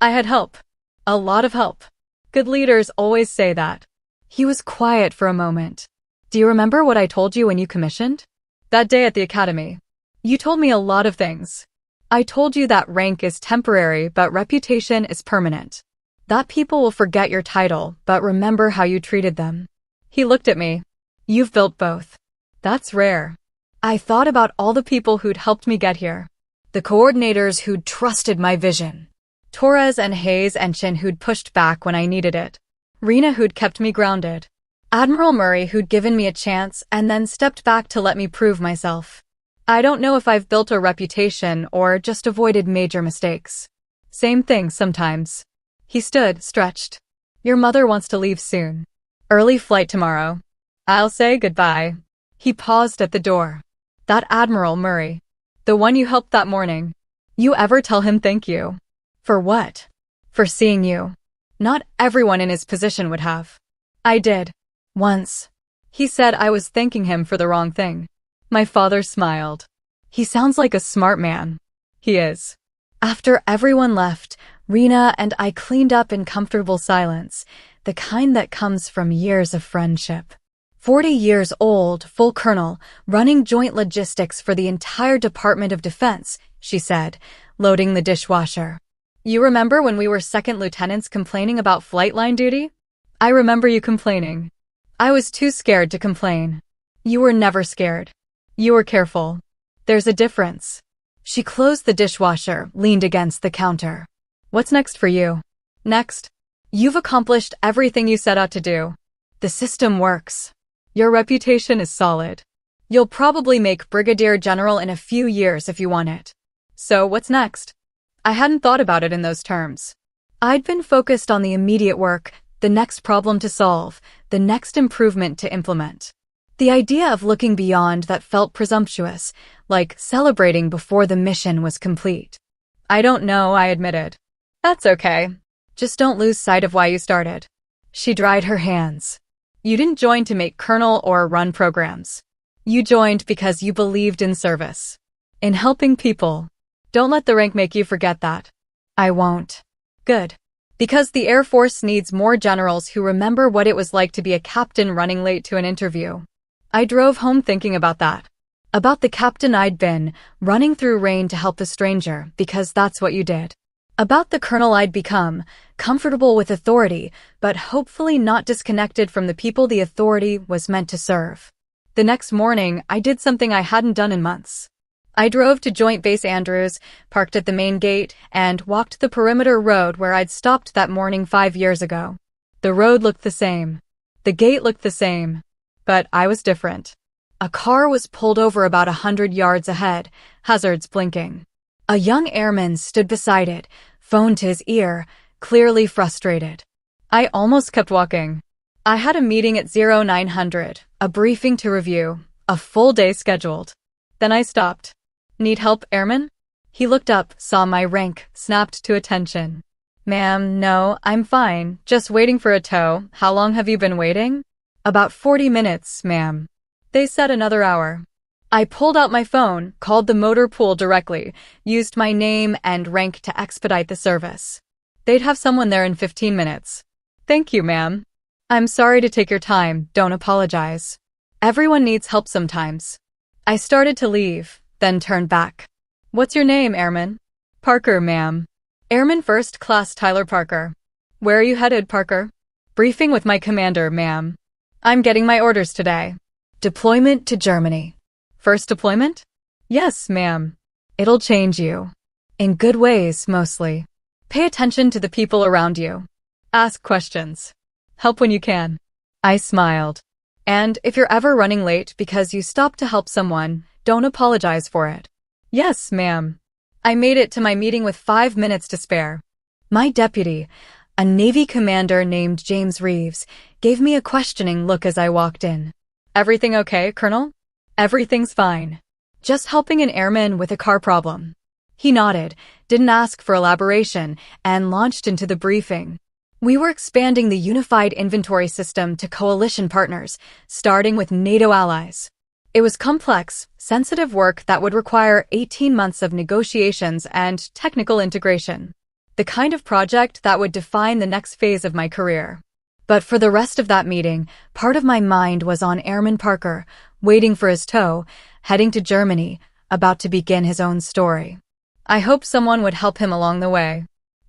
I had help. A lot of help. Good leaders always say that. He was quiet for a moment. Do you remember what I told you when you commissioned? That day at the academy. You told me a lot of things. I told you that rank is temporary, but reputation is permanent. That people will forget your title, but remember how you treated them. He looked at me. You've built both. That's rare. I thought about all the people who'd helped me get here. The coordinators who'd trusted my vision. Torres and Hayes and Chin who'd pushed back when I needed it. Rena who'd kept me grounded. Admiral Murray who'd given me a chance and then stepped back to let me prove myself. I don't know if I've built a reputation or just avoided major mistakes. Same thing sometimes. He stood, stretched. Your mother wants to leave soon. Early flight tomorrow. I'll say goodbye. He paused at the door. That Admiral Murray. The one you helped that morning. You ever tell him thank you? For what? For seeing you. Not everyone in his position would have. I did. Once. He said I was thanking him for the wrong thing. My father smiled. He sounds like a smart man. He is. After everyone left, Rena and I cleaned up in comfortable silence, the kind that comes from years of friendship. 40 years old, full colonel, running joint logistics for the entire Department of Defense, she said, loading the dishwasher. You remember when we were second lieutenants complaining about flight line duty? I remember you complaining. I was too scared to complain. You were never scared. You were careful. There's a difference. She closed the dishwasher, leaned against the counter. What's next for you? Next? You've accomplished everything you set out to do. The system works. Your reputation is solid. You'll probably make brigadier general in a few years if you want it. So what's next? I hadn't thought about it in those terms. I'd been focused on the immediate work, the next problem to solve, the next improvement to implement. The idea of looking beyond that felt presumptuous, like celebrating before the mission was complete. I don't know, I admitted. That's okay. Just don't lose sight of why you started. She dried her hands. You didn't join to make colonel or run programs. You joined because you believed in service. In helping people. Don't let the rank make you forget that. I won't. Good. Because the Air Force needs more generals who remember what it was like to be a captain running late to an interview. I drove home thinking about that. About the captain I'd been, running through rain to help a stranger, because that's what you did. About the colonel I'd become, comfortable with authority, but hopefully not disconnected from the people the authority was meant to serve. The next morning, I did something I hadn't done in months. I drove to Joint Base Andrews, parked at the main gate, and walked the perimeter road where I'd stopped that morning 5 years ago. The road looked the same. The gate looked the same. But I was different. A car was pulled over about 100 yards ahead, hazards blinking. A young airman stood beside it, phone to his ear, clearly frustrated. I almost kept walking. I had a meeting at 0900, a briefing to review, a full day scheduled. Then I stopped. Need help, airman? He looked up, saw my rank, snapped to attention. Ma'am, no, I'm fine, just waiting for a tow. How long have you been waiting? About 40 minutes, ma'am. They said another hour. I pulled out my phone, called the motor pool directly, used my name and rank to expedite the service. They'd have someone there in 15 minutes. Thank you, ma'am. I'm sorry to take your time, don't apologize. Everyone needs help sometimes. I started to leave, then turned back. What's your name, Airman? Parker, ma'am. Airman First Class Tyler Parker. Where are you headed, Parker? Briefing with my commander, ma'am. I'm getting my orders today. Deployment to Germany. First deployment? Yes, ma'am. It'll change you. In good ways, mostly. Pay attention to the people around you. Ask questions. Help when you can. I smiled. And if you're ever running late because you stopped to help someone, don't apologize for it. Yes, ma'am. I made it to my meeting with 5 minutes to spare. My deputy, a Navy commander named James Reeves, gave me a questioning look as I walked in. Everything okay, Colonel? Everything's fine. Just helping an airman with a car problem. He nodded, didn't ask for elaboration, and launched into the briefing. We were expanding the unified inventory system to coalition partners, starting with NATO allies. It was complex, sensitive work that would require 18 months of negotiations and technical integration. The kind of project that would define the next phase of my career. But for the rest of that meeting, part of my mind was on Airman Parker, waiting for his tow, heading to Germany, about to begin his own story. I hoped someone would help him along the way.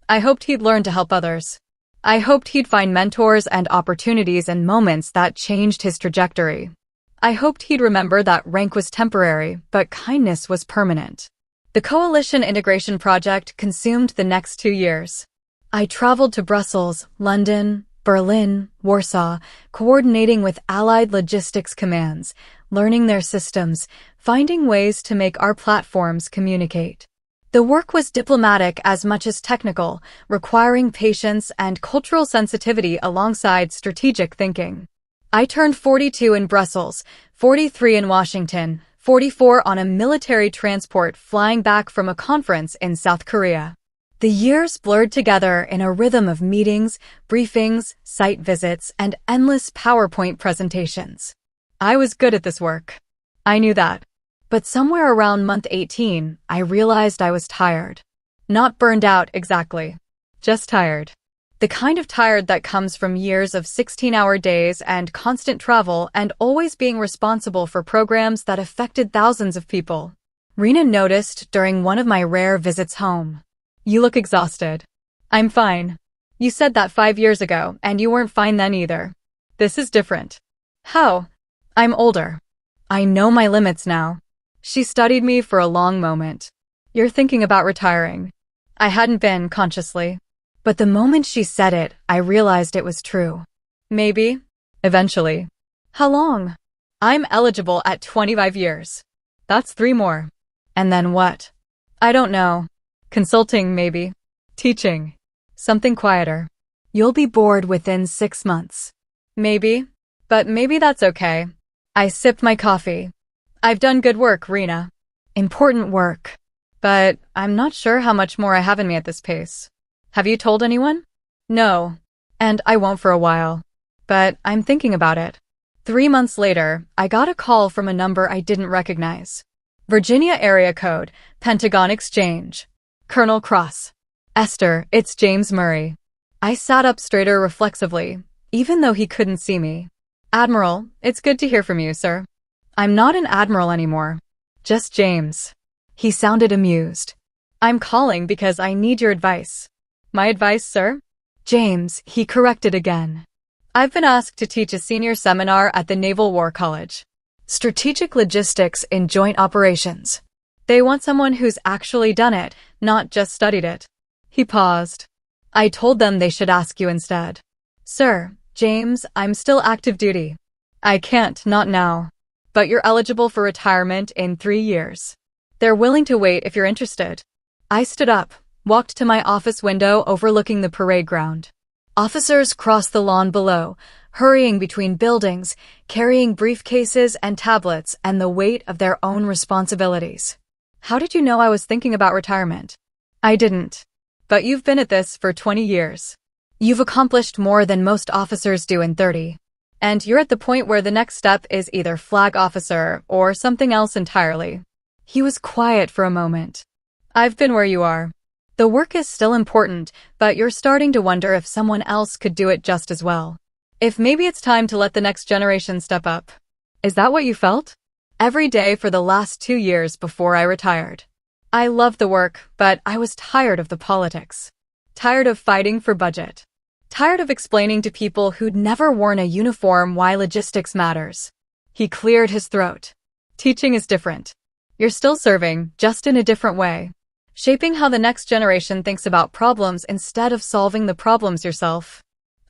I hoped he'd learn to help others. I hoped he'd find mentors and opportunities and moments that changed his trajectory. I hoped he'd remember that rank was temporary, but kindness was permanent. The coalition integration project consumed the next 2 years. I traveled to Brussels, London, Berlin, Warsaw, coordinating with allied logistics commands, learning their systems, finding ways to make our platforms communicate. The work was diplomatic as much as technical, requiring patience and cultural sensitivity alongside strategic thinking. I turned 42 in Brussels, 43 in Washington, 44 on a military transport flying back from a conference in South Korea. The years blurred together in a rhythm of meetings, briefings, site visits, and endless PowerPoint presentations. I was good at this work. I knew that. But somewhere around month 18, I realized I was tired. Not burned out exactly. Just tired. The kind of tired that comes from years of 16-hour days and constant travel and always being responsible for programs that affected thousands of people. Rena noticed during one of my rare visits home. You look exhausted. I'm fine. You said that 5 years ago, and you weren't fine then either. This is different. How? I'm older. I know my limits now. She studied me for a long moment. You're thinking about retiring. I hadn't been, consciously. But the moment she said it, I realized it was true. Maybe. Eventually. How long? I'm eligible at 25 years. That's 3 more. And then what? I don't know. Consulting, maybe. Teaching. Something quieter. You'll be bored within 6 months. Maybe. But maybe that's okay. I sipped my coffee. I've done good work, Rena. Important work. But I'm not sure how much more I have in me at this pace. Have you told anyone? No. And I won't for a while. But I'm thinking about it. 3 months later, I got a call from a number I didn't recognize. Virginia area code, Pentagon Exchange. Colonel Cross. Esther, it's James Murray. I sat up straighter reflexively, even though he couldn't see me. Admiral, it's good to hear from you, sir. I'm not an admiral anymore. Just James. He sounded amused. I'm calling because I need your advice. My advice, sir? James, he corrected again. I've been asked to teach a senior seminar at the Naval War College. Strategic Logistics in Joint Operations. They want someone who's actually done it, not just studied it. He paused. I told them they should ask you instead. Sir, James, I'm still active duty. I can't, not now. But you're eligible for retirement in 3 years. They're willing to wait if you're interested. I stood up, walked to my office window overlooking the parade ground. Officers crossed the lawn below, hurrying between buildings, carrying briefcases and tablets and the weight of their own responsibilities. How did you know I was thinking about retirement? I didn't. But you've been at this for 20 years. You've accomplished more than most officers do in 30. And you're at the point where the next step is either flag officer or something else entirely. He was quiet for a moment. I've been where you are. The work is still important, but you're starting to wonder if someone else could do it just as well. If maybe it's time to let the next generation step up. Is that what you felt? Every day for the last 2 years before I retired. I loved the work, but I was tired of the politics. Tired of fighting for budget. Tired of explaining to people who'd never worn a uniform why logistics matters. He cleared his throat. Teaching is different. You're still serving, just in a different way. Shaping how the next generation thinks about problems instead of solving the problems yourself.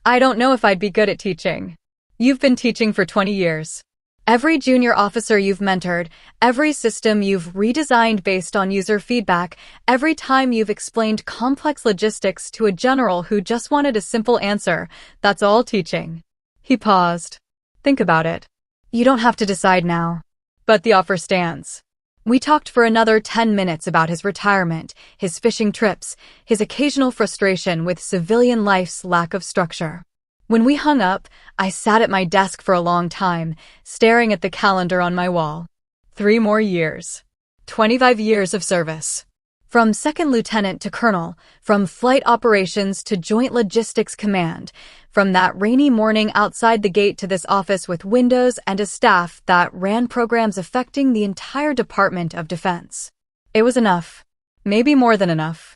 I don't know if I'd be good at teaching. You've been teaching for 20 years. Every junior officer you've mentored, every system you've redesigned based on user feedback, every time you've explained complex logistics to a general who just wanted a simple answer, that's all teaching. He paused. Think about it. You don't have to decide now. But the offer stands. We talked for another 10 minutes about his retirement, his fishing trips, his occasional frustration with civilian life's lack of structure. When we hung up, I sat at my desk for a long time, staring at the calendar on my wall. 3 more years. 25 years of service. From second lieutenant to colonel, from flight operations to joint logistics command, from that rainy morning outside the gate to this office with windows and a staff that ran programs affecting the entire Department of Defense. It was enough. Maybe more than enough.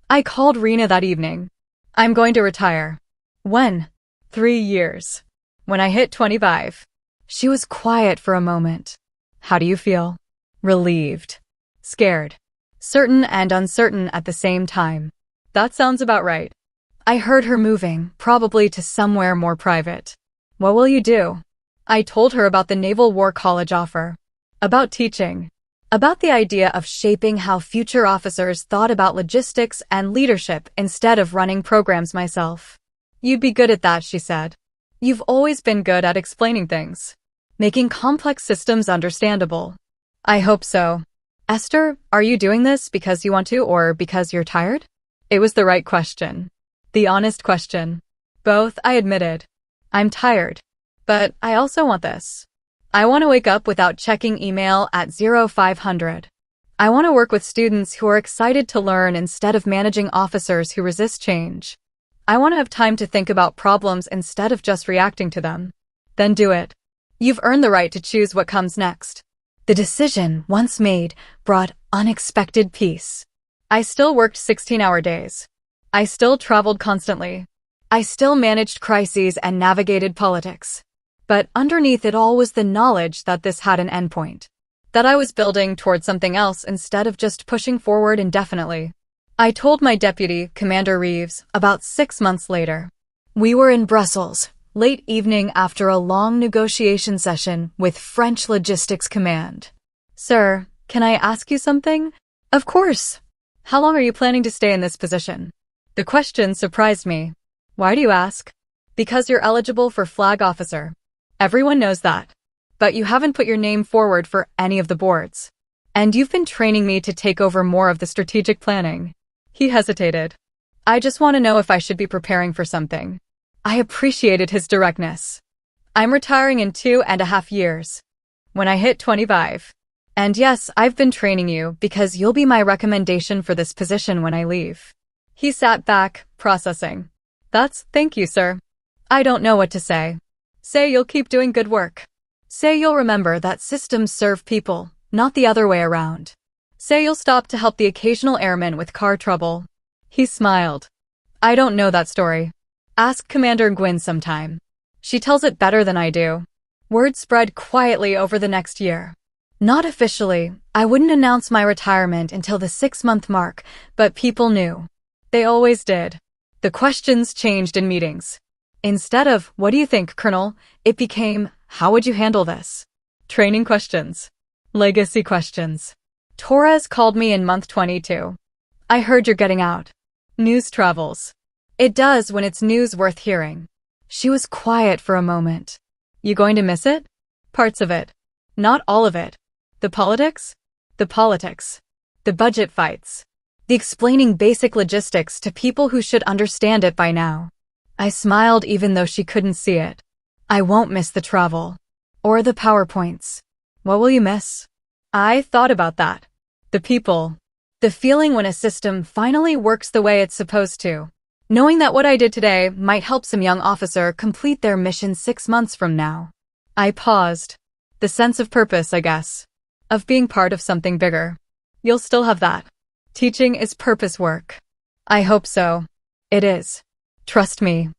I called Rena that evening. I'm going to retire. When? 3 years. When I hit 25. She was quiet for a moment. How do you feel? Relieved. Scared. Certain and uncertain at the same time. That sounds about right. I heard her moving, probably to somewhere more private. What will you do? I told her about the Naval War College offer. About teaching. About the idea of shaping how future officers thought about logistics and leadership instead of running programs myself. You'd be good at that, she said. You've always been good at explaining things. Making complex systems understandable. I hope so. Esther, are you doing this because you want to or because you're tired? It was the right question. The honest question. Both, I admitted. I'm tired. But I also want this. I want to wake up without checking email at 0500. I want to work with students who are excited to learn instead of managing officers who resist change. I want to have time to think about problems instead of just reacting to them. Then do it. You've earned the right to choose what comes next. The decision, once made, brought unexpected peace. I still worked 16-hour days. I still traveled constantly. I still managed crises and navigated politics. But underneath it all was the knowledge that this had an endpoint. That I was building toward something else instead of just pushing forward indefinitely. I told my deputy, Commander Reeves, about 6 months later. We were in Brussels, late evening after a long negotiation session with French Logistics Command. Sir, can I ask you something? Of course. How long are you planning to stay in this position? The question surprised me. Why do you ask? Because you're eligible for flag officer. Everyone knows that. But you haven't put your name forward for any of the boards. And you've been training me to take over more of the strategic planning. He hesitated. I just want to know if I should be preparing for something. I appreciated his directness. I'm retiring in 2.5 years. When I hit 25. And yes, I've been training you because you'll be my recommendation for this position when I leave. He sat back, processing. Thank you, sir. I don't know what to say. Say you'll keep doing good work. Say you'll remember that systems serve people, not the other way around. Say you'll stop to help the occasional airman with car trouble. He smiled. I don't know that story. Ask Commander Gwynn sometime. She tells it better than I do. Word spread quietly over the next year. Not officially, I wouldn't announce my retirement until the 6-month mark, but people knew. They always did. The questions changed in meetings. Instead of, what do you think, Colonel? It became, how would you handle this? Training questions. Legacy questions. Torres called me in month 22. I heard you're getting out. News travels. It does when it's news worth hearing. She was quiet for a moment. You going to miss it? Parts of it. Not all of it. The politics? The politics. The budget fights. The explaining basic logistics to people who should understand it by now. I smiled even though she couldn't see it. I won't miss the travel. Or the PowerPoints. What will you miss? I thought about that. The people. The feeling when a system finally works the way it's supposed to. Knowing that what I did today might help some young officer complete their mission 6 months from now. I paused. The sense of purpose, I guess. Of being part of something bigger. You'll still have that. Teaching is purpose work. I hope so. It is. Trust me.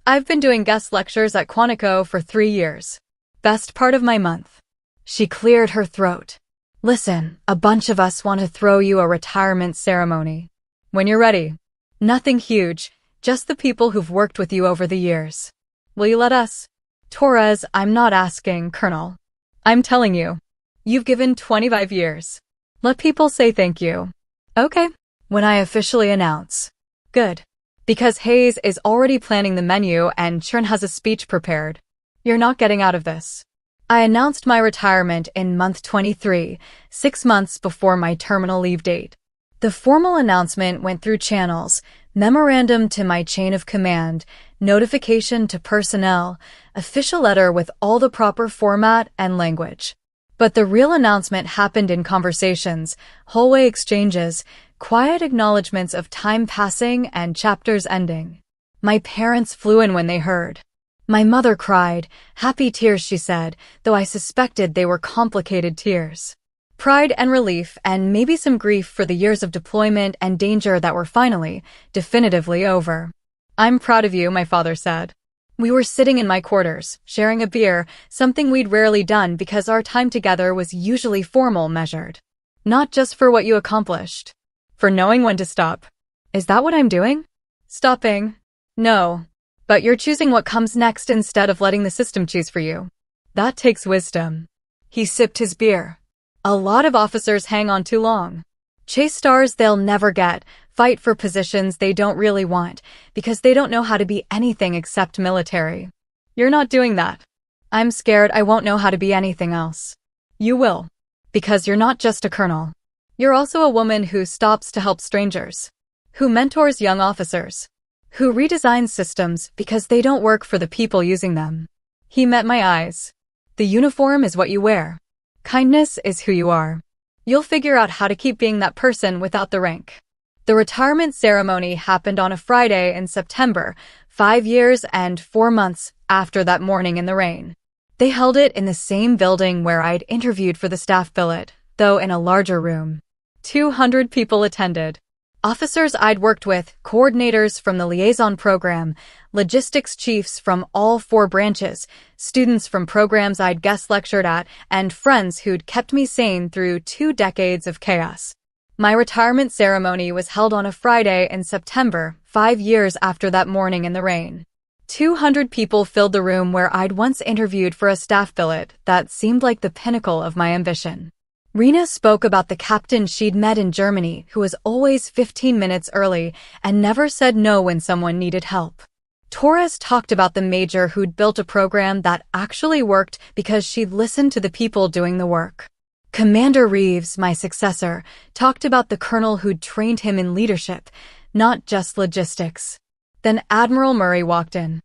I've been doing guest lectures at Quantico for 3 years. Best part of my month. She cleared her throat. Listen, a bunch of us want to throw you a retirement ceremony. When you're ready. Nothing huge, just the people who've worked with you over the years. Will you let us? Torres, I'm not asking, Colonel. I'm telling you. You've given 25 years. Let people say thank you. Okay. When I officially announce. Good. Because Hayes is already planning the menu and Chern has a speech prepared. You're not getting out of this. I announced my retirement in month 23, 6 months before my terminal leave date. The formal announcement went through channels, memorandum to my chain of command, notification to personnel, official letter with all the proper format and language. But the real announcement happened in conversations, hallway exchanges, quiet acknowledgments of time passing and chapters ending. My parents flew in when they heard. My mother cried, happy tears she said, though I suspected they were complicated tears. Pride and relief and maybe some grief for the years of deployment and danger that were finally, definitively over. I'm proud of you, my father said. We were sitting in my quarters, sharing a beer, something we'd rarely done because our time together was usually formal measured. Not just for what you accomplished. For knowing when to stop. Is that what I'm doing? Stopping? No. But you're choosing what comes next instead of letting the system choose for you. That takes wisdom. He sipped his beer. A lot of officers hang on too long. Chase stars they'll never get, fight for positions they don't really want, because they don't know how to be anything except military. You're not doing that. I'm scared I won't know how to be anything else. You will. Because you're not just a colonel. You're also a woman who stops to help strangers. Who mentors young officers. Who redesigns systems because they don't work for the people using them. He met my eyes. The uniform is what you wear. Kindness is who you are. You'll figure out how to keep being that person without the rank. The retirement ceremony happened on a Friday in September, 5 years and 4 months after that morning in the rain. They held it in the same building where I'd interviewed for the staff billet, though in a larger room. 200 people attended. Officers I'd worked with, coordinators from the liaison program, logistics chiefs from all 4 branches, students from programs I'd guest lectured at, and friends who'd kept me sane through 2 decades of chaos. My retirement ceremony was held on a Friday in September, 5 years after that morning in the rain. 200 people filled the room where I'd once interviewed for a staff billet that seemed like the pinnacle of my ambition. Rena spoke about the captain she'd met in Germany who was always 15 minutes early and never said no when someone needed help. Torres talked about the major who'd built a program that actually worked because she'd listened to the people doing the work. Commander Reeves, my successor, talked about the colonel who'd trained him in leadership, not just logistics. Then Admiral Murray walked in.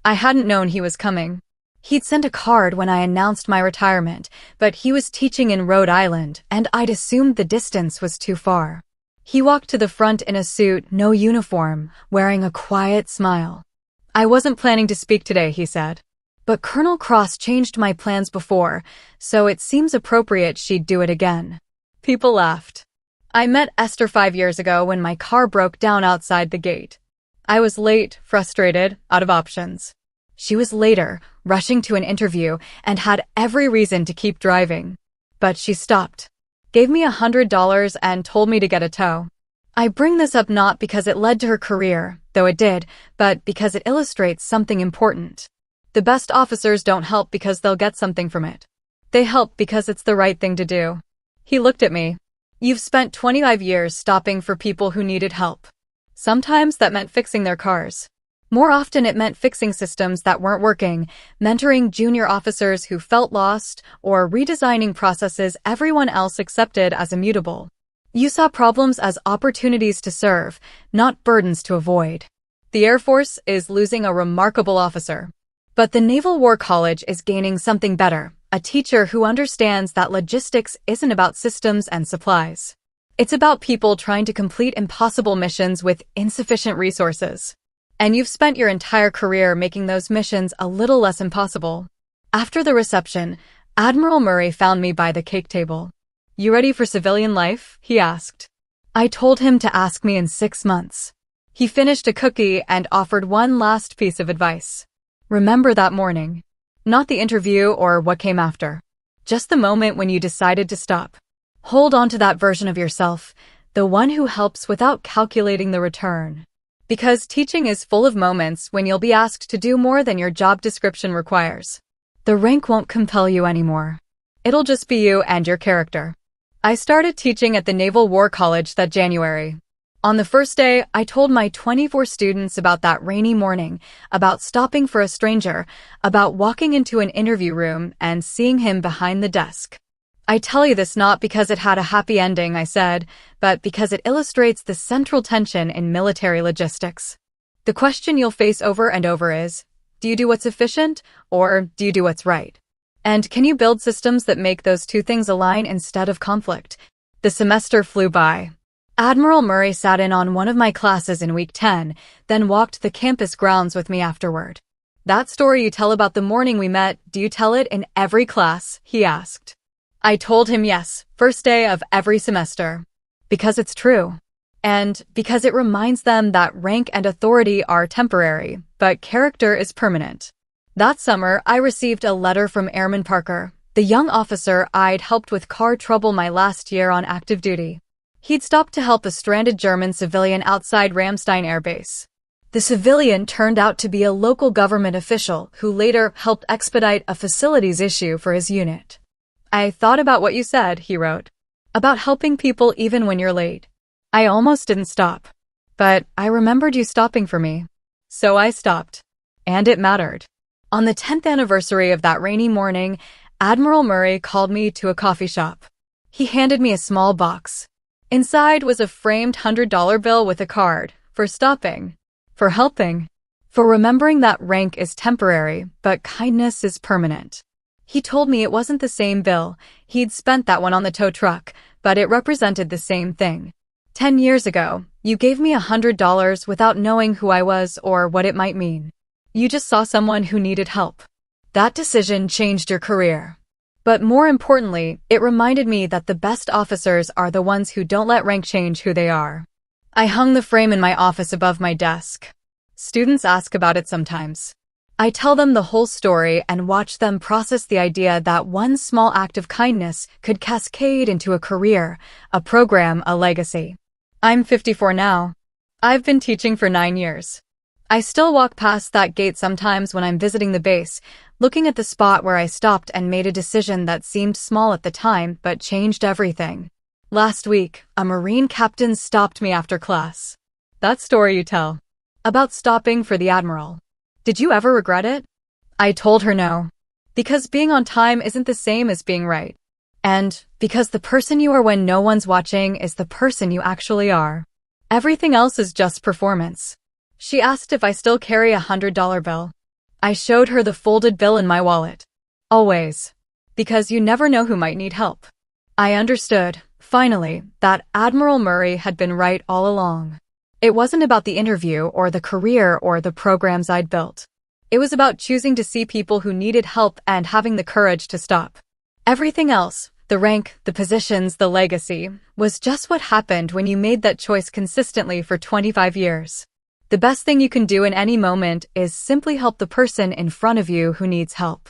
I hadn't known he was coming. He'd sent a card when I announced my retirement, but he was teaching in Rhode Island, and I'd assumed the distance was too far. He walked to the front in a suit, no uniform, wearing a quiet smile. I wasn't planning to speak today, he said. But Colonel Cross changed my plans before, so it seems appropriate she'd do it again. People laughed. I met Esther 5 years ago when my car broke down outside the gate. I was late, frustrated, out of options. She was later, rushing to an interview, and had every reason to keep driving. But she stopped, gave me $100 and told me to get a tow. I bring this up not because it led to her career, though it did, but because it illustrates something important. The best officers don't help because they'll get something from it. They help because it's the right thing to do. He looked at me. You've spent 25 years stopping for people who needed help. Sometimes that meant fixing their cars. More often it meant fixing systems that weren't working, mentoring junior officers who felt lost, or redesigning processes everyone else accepted as immutable. You saw problems as opportunities to serve, not burdens to avoid. The Air Force is losing a remarkable officer. But the Naval War College is gaining something better, a teacher who understands that logistics isn't about systems and supplies. It's about people trying to complete impossible missions with insufficient resources. And you've spent your entire career making those missions a little less impossible. After the reception, Admiral Murray found me by the cake table. You ready for civilian life? He asked. I told him to ask me in 6 months. He finished a cookie and offered one last piece of advice. Remember that morning. Not the interview or what came after. Just the moment when you decided to stop. Hold on to that version of yourself, the one who helps without calculating the return. Because teaching is full of moments when you'll be asked to do more than your job description requires. The rank won't compel you anymore. It'll just be you and your character. I started teaching at the Naval War College that January. On the first day, I told my 24 students about that rainy morning, about stopping for a stranger, about walking into an interview room and seeing him behind the desk. I tell you this not because it had a happy ending, I said, but because it illustrates the central tension in military logistics. The question you'll face over and over is, do you do what's efficient, or do you do what's right? And can you build systems that make those two things align instead of conflict? The semester flew by. Admiral Murray sat in on one of my classes in week 10, then walked the campus grounds with me afterward. That story you tell about the morning we met, do you tell it in every class? He asked. I told him yes, first day of every semester. Because it's true. And because it reminds them that rank and authority are temporary, but character is permanent. That summer, I received a letter from Airman Parker, the young officer I'd helped with car trouble my last year on active duty. He'd stopped to help a stranded German civilian outside Ramstein Air Base. The civilian turned out to be a local government official who later helped expedite a facilities issue for his unit. I thought about what you said, he wrote, about helping people even when you're late. I almost didn't stop. But I remembered you stopping for me. So I stopped. And it mattered. On the 10th anniversary of that rainy morning, Admiral Murray called me to a coffee shop. He handed me a small box. Inside was a framed $100 bill with a card, for stopping, for helping, for remembering that rank is temporary, but kindness is permanent. He told me it wasn't the same bill, he'd spent that one on the tow truck, but it represented the same thing. 10 years ago, you gave me $100 without knowing who I was or what it might mean. You just saw someone who needed help. That decision changed your career. But more importantly, it reminded me that the best officers are the ones who don't let rank change who they are. I hung the frame in my office above my desk. Students ask about it sometimes. I tell them the whole story and watch them process the idea that one small act of kindness could cascade into a career, a program, a legacy. I'm 54 now. I've been teaching for 9 years. I still walk past that gate sometimes when I'm visiting the base, looking at the spot where I stopped and made a decision that seemed small at the time but changed everything. Last week, a Marine captain stopped me after class. That story you tell. About stopping for the Admiral. Did you ever regret it? I told her no. Because being on time isn't the same as being right. And because the person you are when no one's watching is the person you actually are. Everything else is just performance. She asked if I still carry a $100 bill. I showed her the folded bill in my wallet. Always. Because you never know who might need help. I understood, finally, that Admiral Murray had been right all along. It wasn't about the interview or the career or the programs I'd built. It was about choosing to see people who needed help and having the courage to stop. Everything else, the rank, the positions, the legacy, was just what happened when you made that choice consistently for 25 years. The best thing you can do in any moment is simply help the person in front of you who needs help.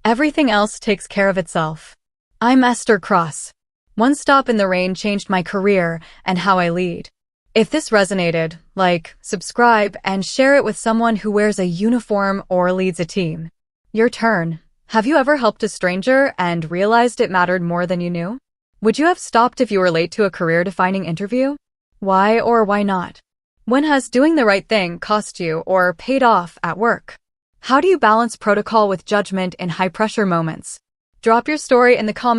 Everything else takes care of itself. I'm Esther Cross. One stop in the rain changed my career and how I lead. If this resonated, like, subscribe, and share it with someone who wears a uniform or leads a team. Your turn. Have you ever helped a stranger and realized it mattered more than you knew? Would you have stopped if you were late to a career-defining interview? Why or why not? When has doing the right thing cost you or paid off at work? How do you balance protocol with judgment in high-pressure moments? Drop your story in the comments.